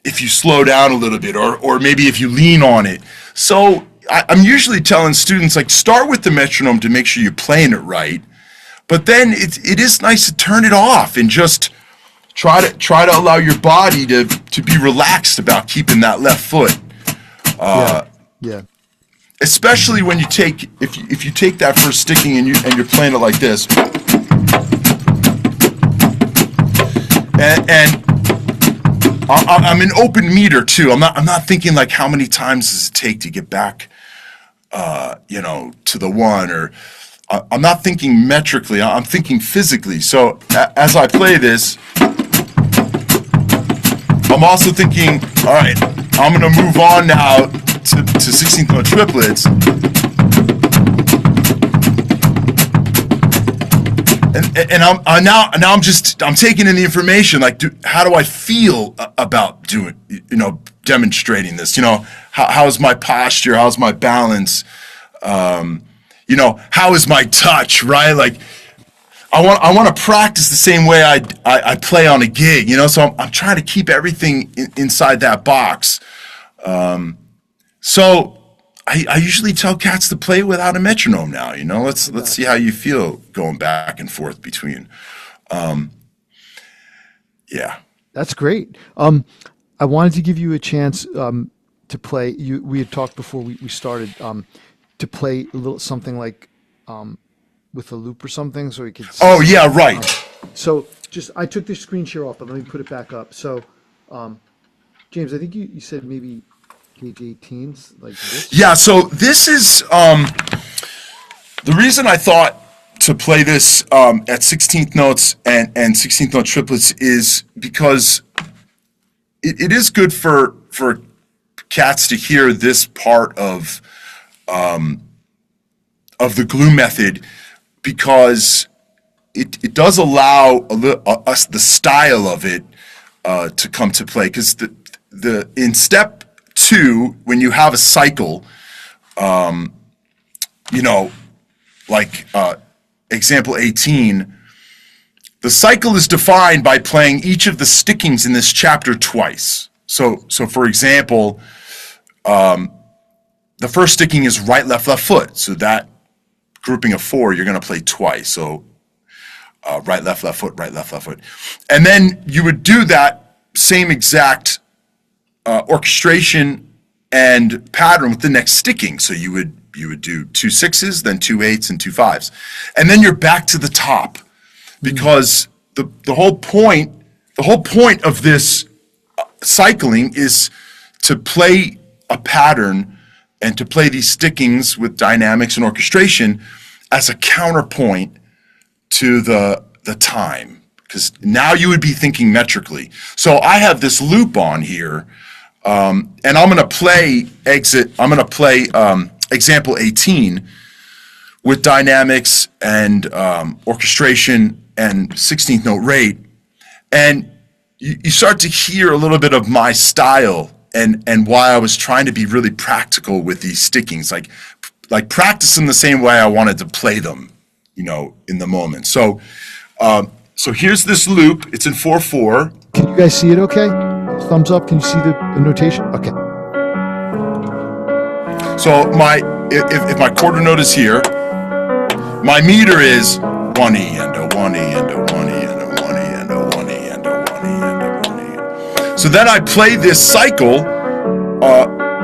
if you slow down a little bit, or maybe if you lean on it. So I'm usually telling students, like, start with the metronome to make sure you're playing it right, but then it is nice to turn it off and just try to allow your body to be relaxed about keeping that left foot. Yeah. Especially when you take, if you take that first sticking and you're playing it like this, and I'm an open meter too. I'm not thinking like how many times does it take to get back, to the one, or I'm not thinking metrically. I'm thinking physically. So as I play this, I'm also thinking, all right, I'm gonna move on now to 16th note triplets, and I'm taking in the information, like, how do I feel about demonstrating this? How's my posture? How's my balance? How is my touch? Right? Like, I want to practice the same way I play on a gig. So I'm trying to keep everything inside that box. So I usually tell cats to play without a metronome now. Let's see how you feel going back and forth between. Yeah. That's great. I wanted to give you a chance to play. We had talked before we started to play a little something like with a loop or something, so we could. Oh yeah, right. So I took the screen share off, but let me put it back up. So, James, I think you said maybe page 18s like this. Yeah. So this is the reason I thought to play this at 16th notes and 16th note triplets is because it is good for cats to hear this part of the glue method, because it does allow us the style of it to come to play. Because in step 2, when you have a cycle, like example 18, the cycle is defined by playing each of the stickings in this chapter twice. So for example, the first sticking is right, left foot. So that grouping of 4, you're going to play twice. So right, left foot, right, left foot. And then you would do that same exact orchestration and pattern with the next sticking. So you would do 2 6s, then 2 8s, and 2 5s. And then you're back to the top, because the whole point of this cycling is to play a pattern and to play these stickings with dynamics and orchestration as a counterpoint to the time, because now you would be thinking metrically. So I have this loop on here, and I'm going to play example 18 with dynamics and orchestration and 16th note rate, and you start to hear a little bit of my style and why I was trying to be really practical with these stickings, like practice them the same way I wanted to play them, in the moment. So here's this loop. It's in 4/4. Can you guys see it? Okay. Thumbs up. Can you see the notation? Okay. So if my quarter note is here, my meter is 1 E and a 1 E and a 1 E and a 1 E and a 1 E and a 1 E and a 1 E. So then I play this cycle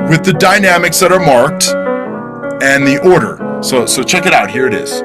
with the dynamics that are marked and the order. So check it out. Here it is.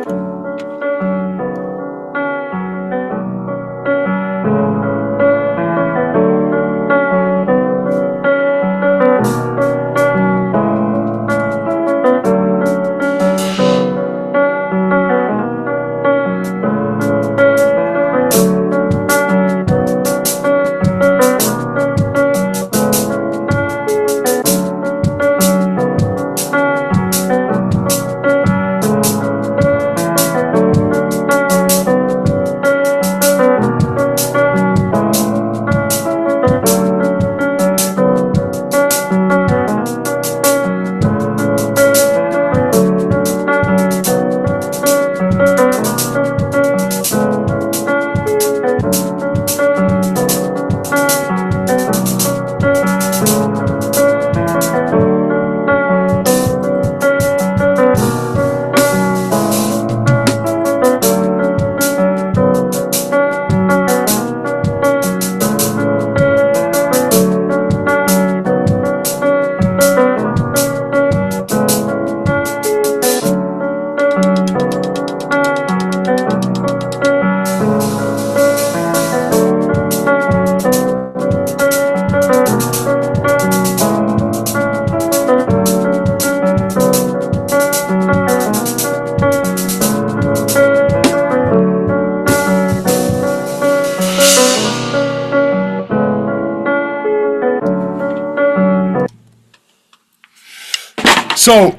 So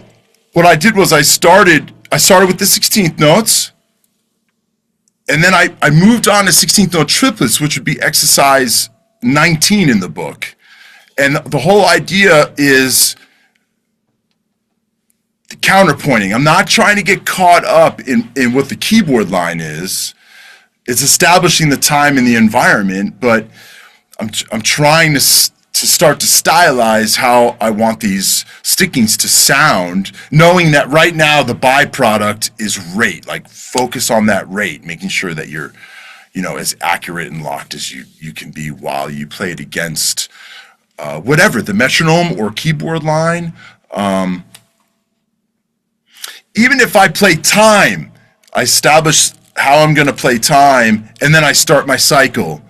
what I did was I started with the 16th notes, and then I moved on to 16th note triplets, which would be exercise 19 in the book. And the whole idea is the counterpointing. I'm not trying to get caught up in what the keyboard line is. It's establishing the time and the environment, but I'm trying to start to stylize how I want these stickings to sound, knowing that right now the byproduct is rate. Like, focus on that rate, making sure that you're, as accurate and locked as you can be while you play it against whatever, the metronome or keyboard line. Even if I play time, I establish how I'm going to play time, and then I start my cycle.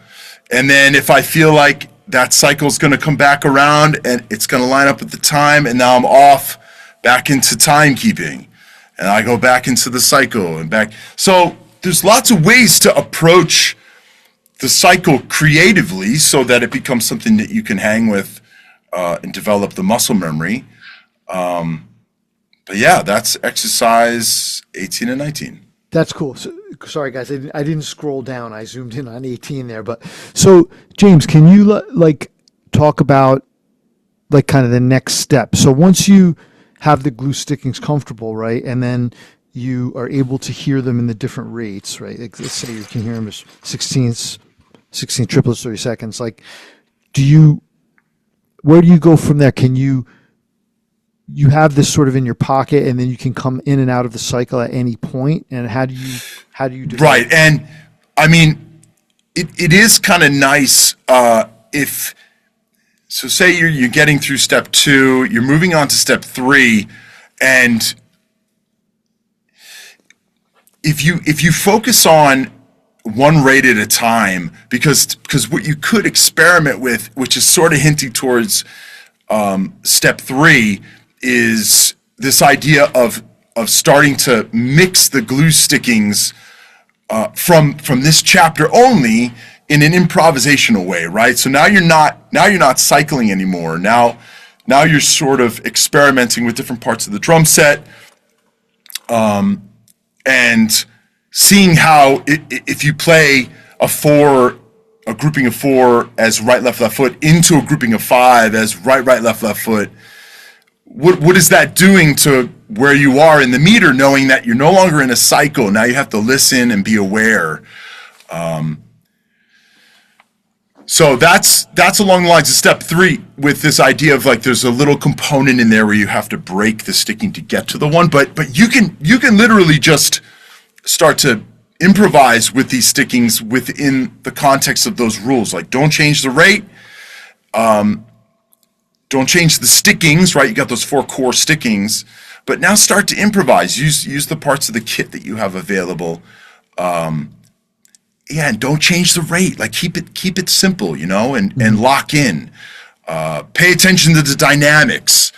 And then if I feel like that cycle is going to come back around and it's going to line up with the time, and now I'm off back into timekeeping, and I go back into the cycle and back. So there's lots of ways to approach the cycle creatively so that it becomes something that you can hang with and develop the muscle memory. But yeah, that's exercise 18 and 19. That's cool. So, sorry, guys, I didn't scroll down. I zoomed in on 18 there. But so, James, can you talk about kind of the next step? So once you have the glue stickings comfortable, right, and then you are able to hear them in the different rates, right? Like, let's say you can hear them as 16ths, 16 triplets, 30 seconds. Like, where do you go from there? Can you have this sort of in your pocket, and then you can come in and out of the cycle at any point? And how do you do right? And I mean, it is kind of nice if so. Say you're getting through step 2, you're moving on to step 3, and if you focus on one rate at a time, because what you could experiment with, which is sort of hinting towards step 3, is this idea of starting to mix the glue stickings from this chapter only in an improvisational way, right? So now you're not cycling anymore. Now you're sort of experimenting with different parts of the drum set, and seeing how if you play a grouping of 4 as right, left foot into a grouping of 5 as right, left foot. What is that doing to where you are in the meter, knowing that you're no longer in a cycle? Now you have to listen and be aware. So that's along the lines of step 3 with this idea of like there's a little component in there where you have to break the sticking to get to the one, but you can literally just start to improvise with these stickings within the context of those rules. Like don't change the rate, don't change the stickings, right? You got those 4 core stickings, but now start to improvise. Use the parts of the kit that you have available. And don't change the rate. Like keep it simple, and lock in. Pay attention to the dynamics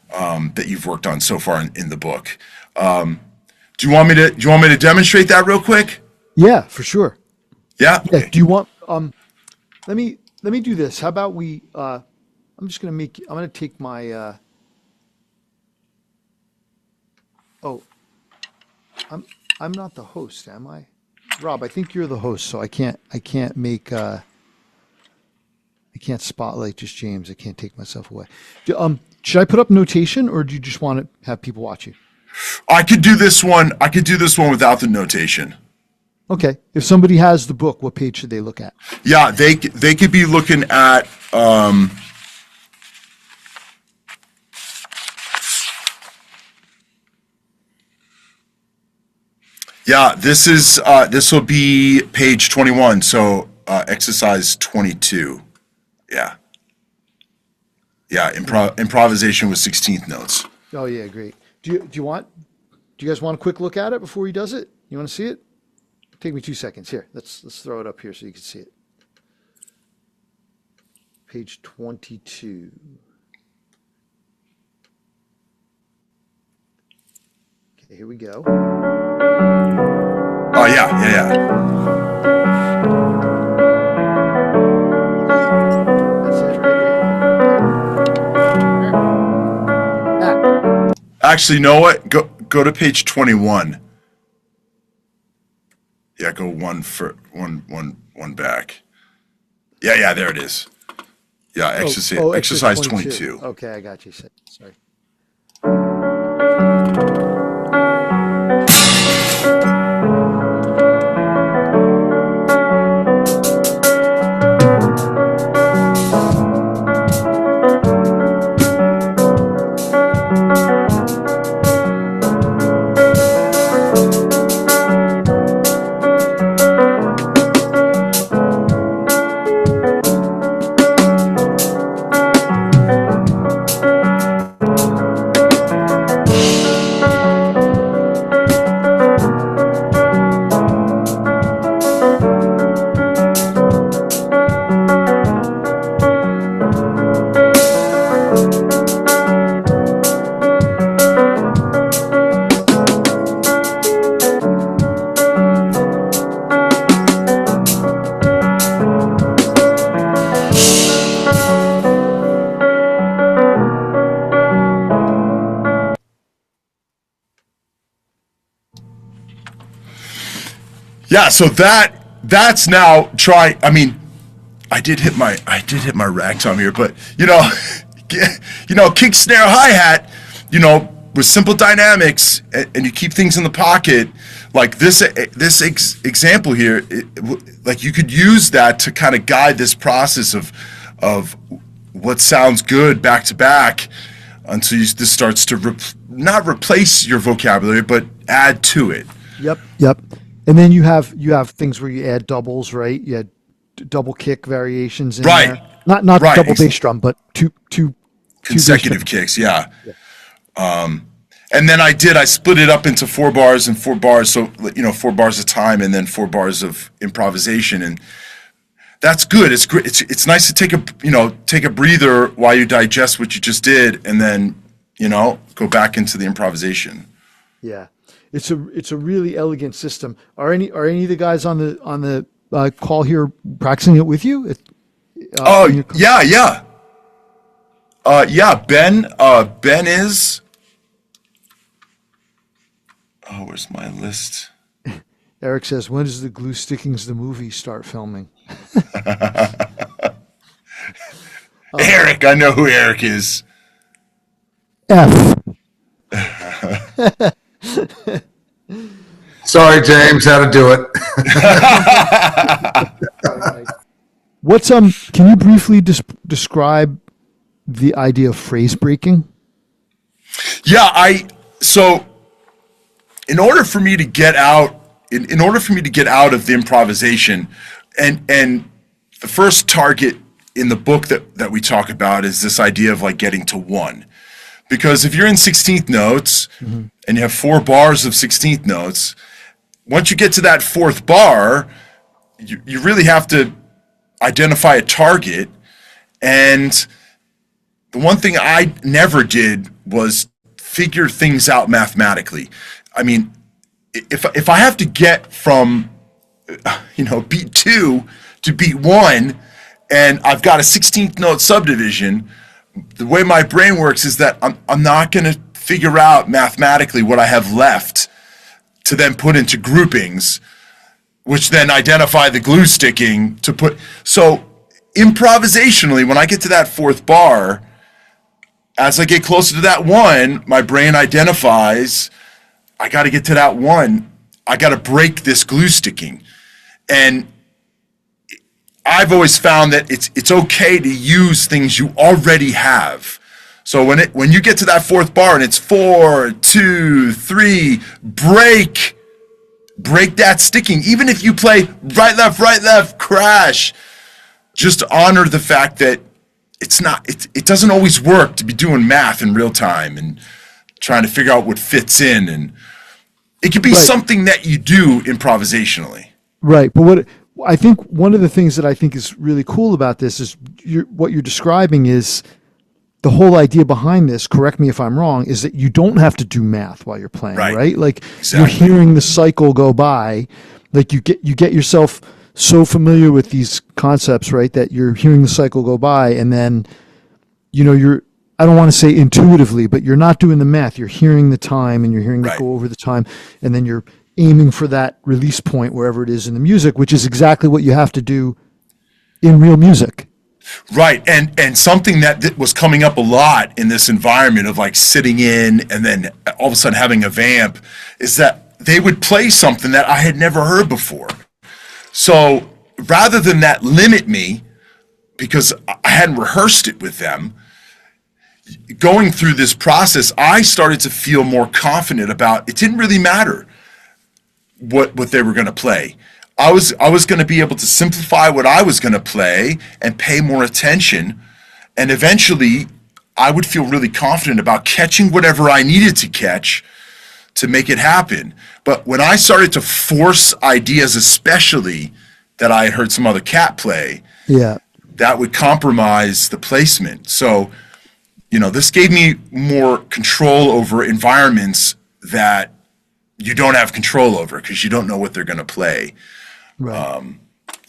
that you've worked on so far in the book. Do you want me to demonstrate that real quick? Yeah, for sure. Yeah. Yeah. Do you want? Let me do this. How about we? I'm just gonna make. I'm gonna take my. I'm not the host, am I? Rob, I think you're the host, so I can't make. I can't spotlight just James. I can't take myself away. Should I put up notation, or do you just want to have people watch you? I could do this one. Without the notation. Okay. If somebody has the book, what page should they look at? Yeah, they could be looking at. Yeah, this will be page 21. So exercise 22. Yeah. Yeah. Improvisation with 16th notes. Oh yeah, great. Do you guys want a quick look at it before he does it? You want to see it? Take me 2 seconds. Here, let's throw it up here so you can see it. Page 22. Okay, here we go. Oh yeah. That's it, right? Actually, you know what? Go to page 21. Yeah, go one back. Yeah, there it is. Yeah, exercise 22. Okay, I got you. Sorry. Yeah, so that's now try. I mean, I did hit my ragtime here, but kick, snare, hi-hat, with simple dynamics, and you keep things in the pocket. Like this example here, like you could use that to kind of guide this process of what sounds good back to back until this starts to not replace your vocabulary, but add to it. Yep. And then you have things where you add doubles, right? You had double kick variations in there. Not right. Double bass drum, but two consecutive kicks. Yeah. And then I split it up into 4 bars and 4 bars. So 4 bars of time and then 4 bars of improvisation, and that's good. It's great. It's nice to take a breather while you digest what you just did, and then go back into the improvisation. Yeah. It's a really elegant system. Are any of the guys on the call here practicing it with you? Yeah. Ben is. Oh, where's my list? Eric says, when does the Glue Stickings the movie start filming? Eric, I know who Eric is. F. Sorry, James, how to do it. What's can you briefly describe the idea of phrase breaking? Yeah, so in order for me to get out, in order for me to get out of the improvisation, and the first target in the book that we talk about is this idea of like getting to one. Because if you're in 16th notes and you have 4 bars of 16th notes, once you get to that 4th bar, you really have to identify a target. And the one thing I never did was figure things out mathematically. I mean, if I have to get from, beat 2 to beat 1, and I've got a 16th note subdivision, the way my brain works is that I'm not going to figure out mathematically what I have left to then put into groupings, which then identify the glue sticking to put. So improvisationally, when I get to that 4th bar, as I get closer to that 1, my brain identifies, I got to get to that 1. I got to break this glue sticking. And I've always found that it's okay to use things you already have. So when you get to that 4th bar and it's 4, 2, 3, break that sticking. Even if you play right, left, crash, just honor the fact that it doesn't always work to be doing math in real time and trying to figure out what fits in, and it could be something that you do improvisationally. Right, but I think one of the things that I think is really cool about this is what you're describing is the whole idea behind this, correct me if I'm wrong, is that you don't have to do math while you're playing, right? Like exactly. You're hearing the cycle go by, like you get yourself so familiar with these concepts, right, that you're hearing the cycle go by, and then, I don't want to say intuitively, but you're not doing the math. You're hearing the time and you're hearing it go over the time, and then you're aiming for that release point wherever it is in the music, which is exactly what you have to do in real music. Right, and something that was coming up a lot in this environment of like sitting in and then all of a sudden having a vamp is that they would play something that I had never heard before. So rather than that limit me, because I hadn't rehearsed it with them, going through this process, I started to feel more confident about it. Didn't really matter what they were going to play. I was going to be able to simplify what I was going to play and pay more attention, and eventually I would feel really confident about catching whatever I needed to catch to make it happen. But when I started to force ideas, especially that I had heard some other cat play, that would compromise the placement. So, this gave me more control over environments that you don't have control over because you don't know what they're going to play. Right.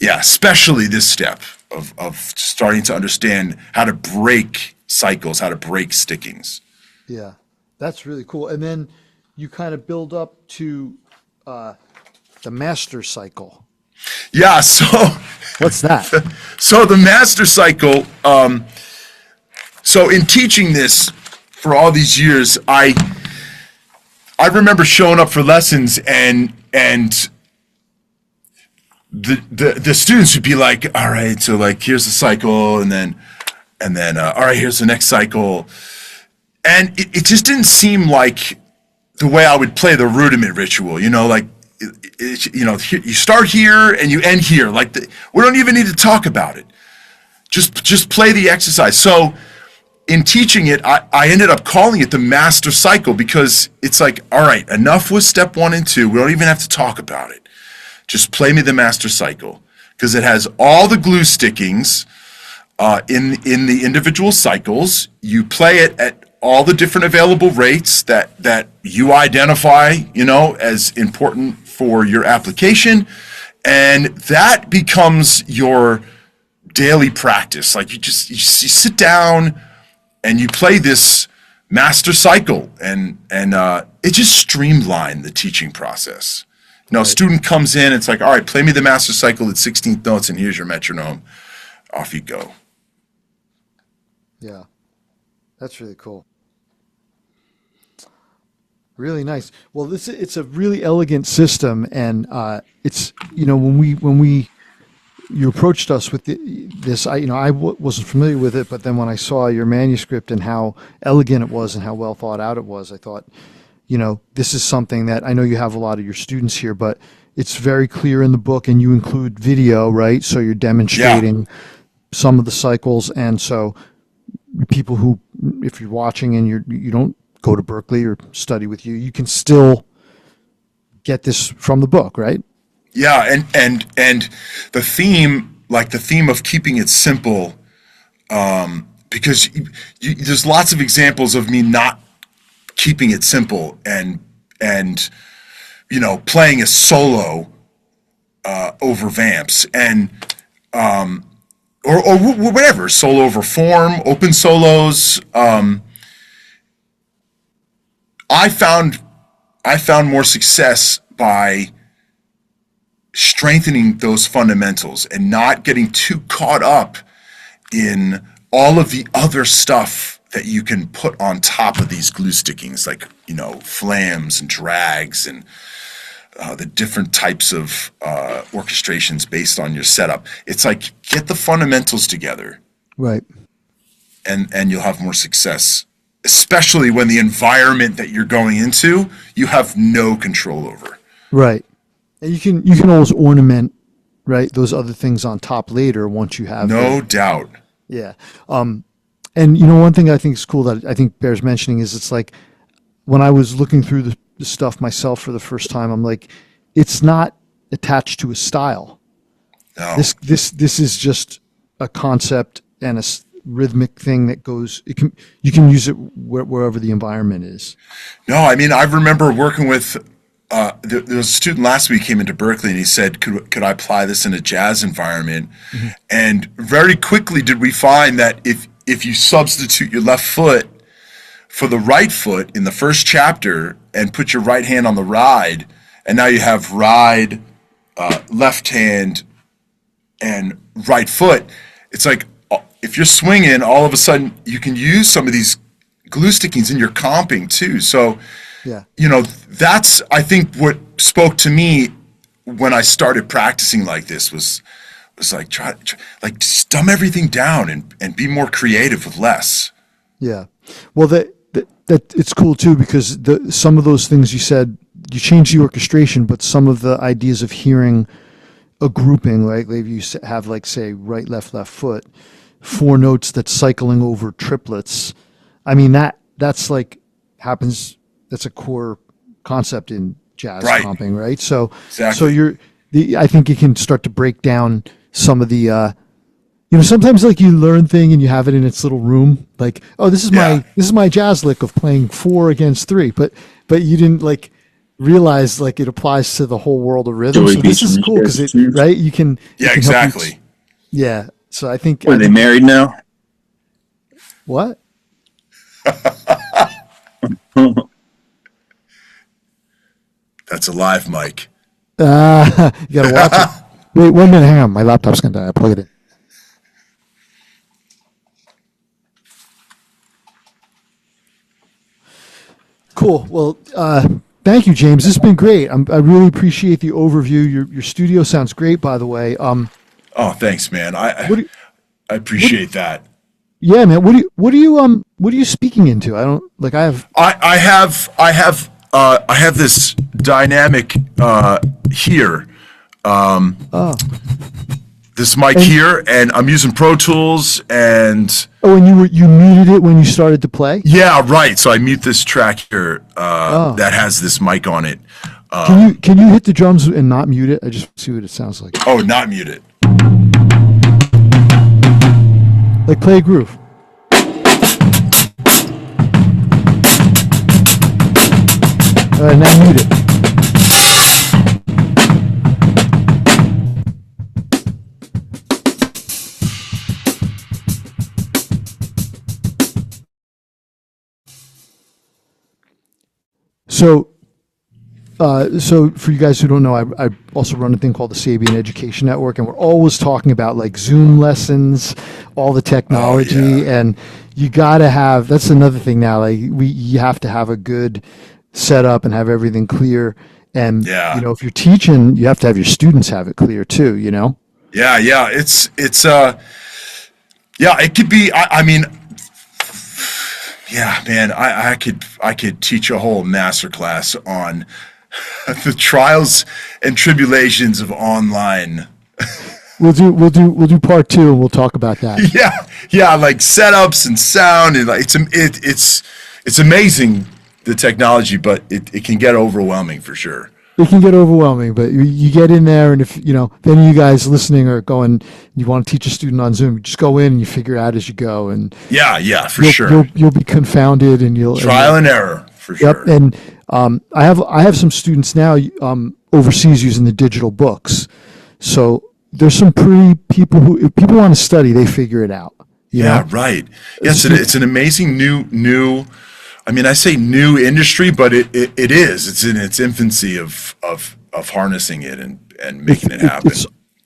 Especially this step of starting to understand how to break cycles, how to break stickings. Yeah, that's really cool. And then you kind of build up to the master cycle. Yeah, so what's that? So the master cycle, so in teaching this for all these years, I remember showing up for lessons and the students would be like, all right, so like here's the cycle, and then all right, here's the next cycle, and it just didn't seem like the way I would play the rudiment ritual, like you start here and you end here, like we don't even need to talk about it, just play the exercise. So in teaching it, I ended up calling it the master cycle because it's like, all right, enough with step 1 and 2. We don't even have to talk about it. Just play me the master cycle because it has all the glue stickings in the individual cycles. You play it at all the different available rates that you identify, as important for your application, and that becomes your daily practice. Like you sit down and you play this master cycle, and it just streamlined the teaching process. A student comes in, it's like, all right, play me the master cycle at 16th notes, and here's your metronome. Off you go. Yeah, that's really cool. Really nice. Well, it's a really elegant system, and it's when we you approached us with this, wasn't familiar with it, but then when I saw your manuscript and how elegant it was and how well thought out it was, I thought, this is something that I know you have a lot of your students here, but it's very clear in the book, and you include video, right? So you're demonstrating some of the cycles, and so people who, if you're watching and you don't go to Berklee or study with you, you can still get this from the book, right? Yeah, and the theme, like the theme of keeping it simple, because there's lots of examples of me not keeping it simple and playing a solo over vamps and or whatever, solo over form, open solos. I found more success by strengthening those fundamentals and not getting too caught up in all of the other stuff that you can put on top of these glue stickings, like, flams and drags and the different types of orchestrations based on your setup. It's like, get the fundamentals together. Right. And you'll have more success, especially when the environment that you're going into, you have no control over. Right. And you can always ornament, right, those other things on top later once you have no doubt. Yeah. And one thing I think is cool that I think bears mentioning is it's like when I was looking through the stuff myself for the first time, I'm like, it's not attached to a style. No. This is just a concept and a rhythmic thing that goes. You can use it wherever the environment is. No, I mean, I remember working with. There was a student last week came into Berklee and he said, could I apply this in a jazz environment? Mm-hmm. And very quickly did we find that if you substitute your left foot for the right foot in the first chapter and put your right hand on the ride, and now you have ride, left hand, and right foot, it's like if you're swinging, all of a sudden you can use some of these glue stickings in your comping too. So, yeah, that's, I think, what spoke to me when I started practicing like this was like, try just dumb everything down and be more creative with less. Yeah. Well, that it's cool too, because some of those things you said, you changed the orchestration, but some of the ideas of hearing a grouping, right? Like you have, like, say, right, left foot, 4 notes that's cycling over triplets. I mean, that's like happens. That's a core concept in jazz comping, right? So, exactly. So I think you can start to break down some of the, sometimes like you learn thing and you have it in its little room, like, oh, this is my jazz lick of playing 4 against 3, but you didn't like realize like it applies to the whole world of rhythm. So this is cool because right, you can exactly. Yeah. So I think. Are they married now? What? That's a live mic. You gotta watch it. Wait 1 minute, hang on. My laptop's gonna die. I'll plug it in. Cool. Well, thank you, James. This has been great. I really appreciate the overview. Your studio sounds great, by the way. Oh, thanks, man. I appreciate that. Yeah, man. What are you speaking into? I don't like. I have this dynamic here. This mic here, and I'm using Pro Tools and. Oh, and you muted it when you started to play? Yeah, right. So I mute this track here that has this mic on it. Can you hit the drums and not mute it? I just see what it sounds like. Oh, not mute it. Like play a groove. All right, now mute it. So for you guys who don't know, I also run a thing called the Sabian Education Network, and we're always talking about like Zoom lessons, all the technology, and you gotta have. That's another thing now. Like you have to have a good setup and have everything clear. And if you're teaching, you have to have your students have it clear too. Yeah. Yeah, it could be. I mean, yeah, man, I could teach a whole master class on the trials and tribulations of online. We'll do part two, and we'll talk about that. Yeah, like setups and sound, and like it's amazing, the technology, but it can get overwhelming for sure. It can get overwhelming, but you get in there, and if if any of you guys listening are going, you want to teach a student on Zoom, you just go in and you figure it out as you go, and Yeah, for you'll, sure. you'll be confounded, and you'll Trial and error for Yep, sure. and I have some students now overseas using the digital books, so there's some pretty people who if people want to study, they figure it out. Yeah, right. Yes, it's an amazing new. I mean, I say new industry, but it is. It's in its infancy of harnessing it and making it happen.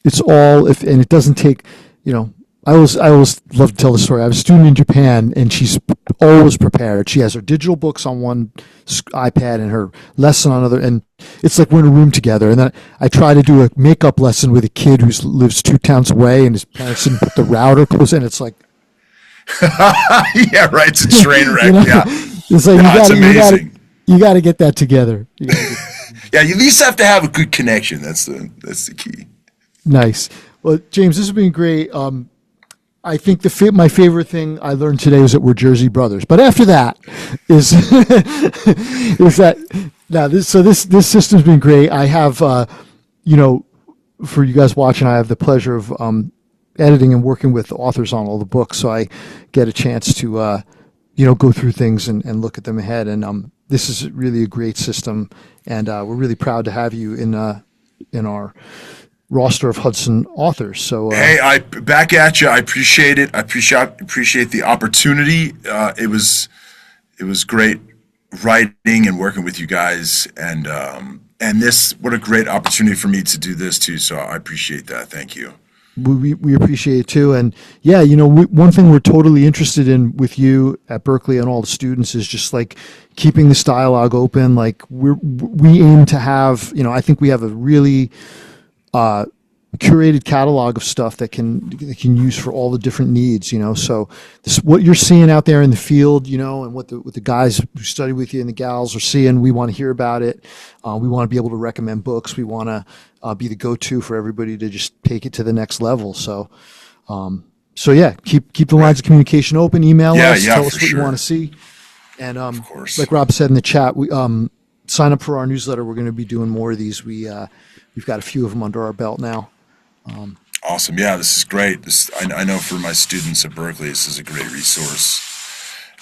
It's all if and it doesn't take. I always love to tell the story. I have a student in Japan, and she's always prepared. She has her digital books on one iPad and her lesson on another, and it's like we're in a room together. And then I try to do a makeup lesson with a kid who lives 2 towns away, and his parents didn't put the router close in. It's like, Yeah, right. It's a train wreck. Yeah, it's like yeah, it's amazing. you got to get that together. Yeah, you at least have to have a good connection. That's the key. Nice. Well, James, this has been great. I think my favorite thing I learned today was that we're Jersey brothers. But after that is is that now this system's been great. I have for you guys watching, I have the pleasure of editing and working with authors on all the books, so I get a chance to go through things and look at them ahead. And this is really a great system, and we're really proud to have you in our roster of Hudson authors. So Hey, I back at you. I appreciate it. I appreciate the opportunity. It was great writing and working with you guys, and this, what a great opportunity for me to do this too. So I appreciate that. Thank you. we appreciate it too. And yeah, one thing we're totally interested in with you at Berklee and all the students is just like keeping this dialogue open. Like we aim to have, I think we have a really curated catalog of stuff that can use for all the different needs. So this, what you're seeing out there in the field, and what the guys who study with you and the gals are seeing, we want to hear about it. We want to be able to recommend books. We want to be the go-to for everybody to just take it to the next level. So yeah, keep the lines of communication open. Email us, tell us what you want to see. And of course, like Rob said in the chat, we sign up for our newsletter. We're going to be doing more of these. We've got a few of them under our belt now. awesome. Yeah, this is great. I know for my students at Berklee, this is a great resource,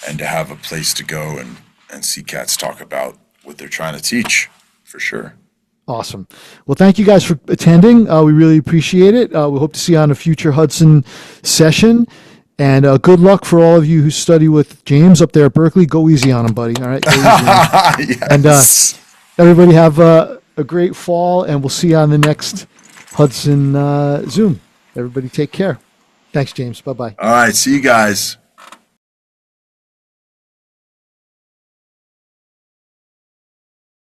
and to have a place to go and see cats talk about what they're trying to teach, for sure. Awesome. Well, thank you guys for attending. We really appreciate it. We hope to see you on a future Hudson session. And good luck for all of you who study with James up there at Berklee. Go easy on him, buddy. All right. Go easy on him. Yes. And everybody have a great fall, and we'll see you on the next Hudson Zoom. Everybody take care. Thanks, James. Bye-bye. All right. See you guys.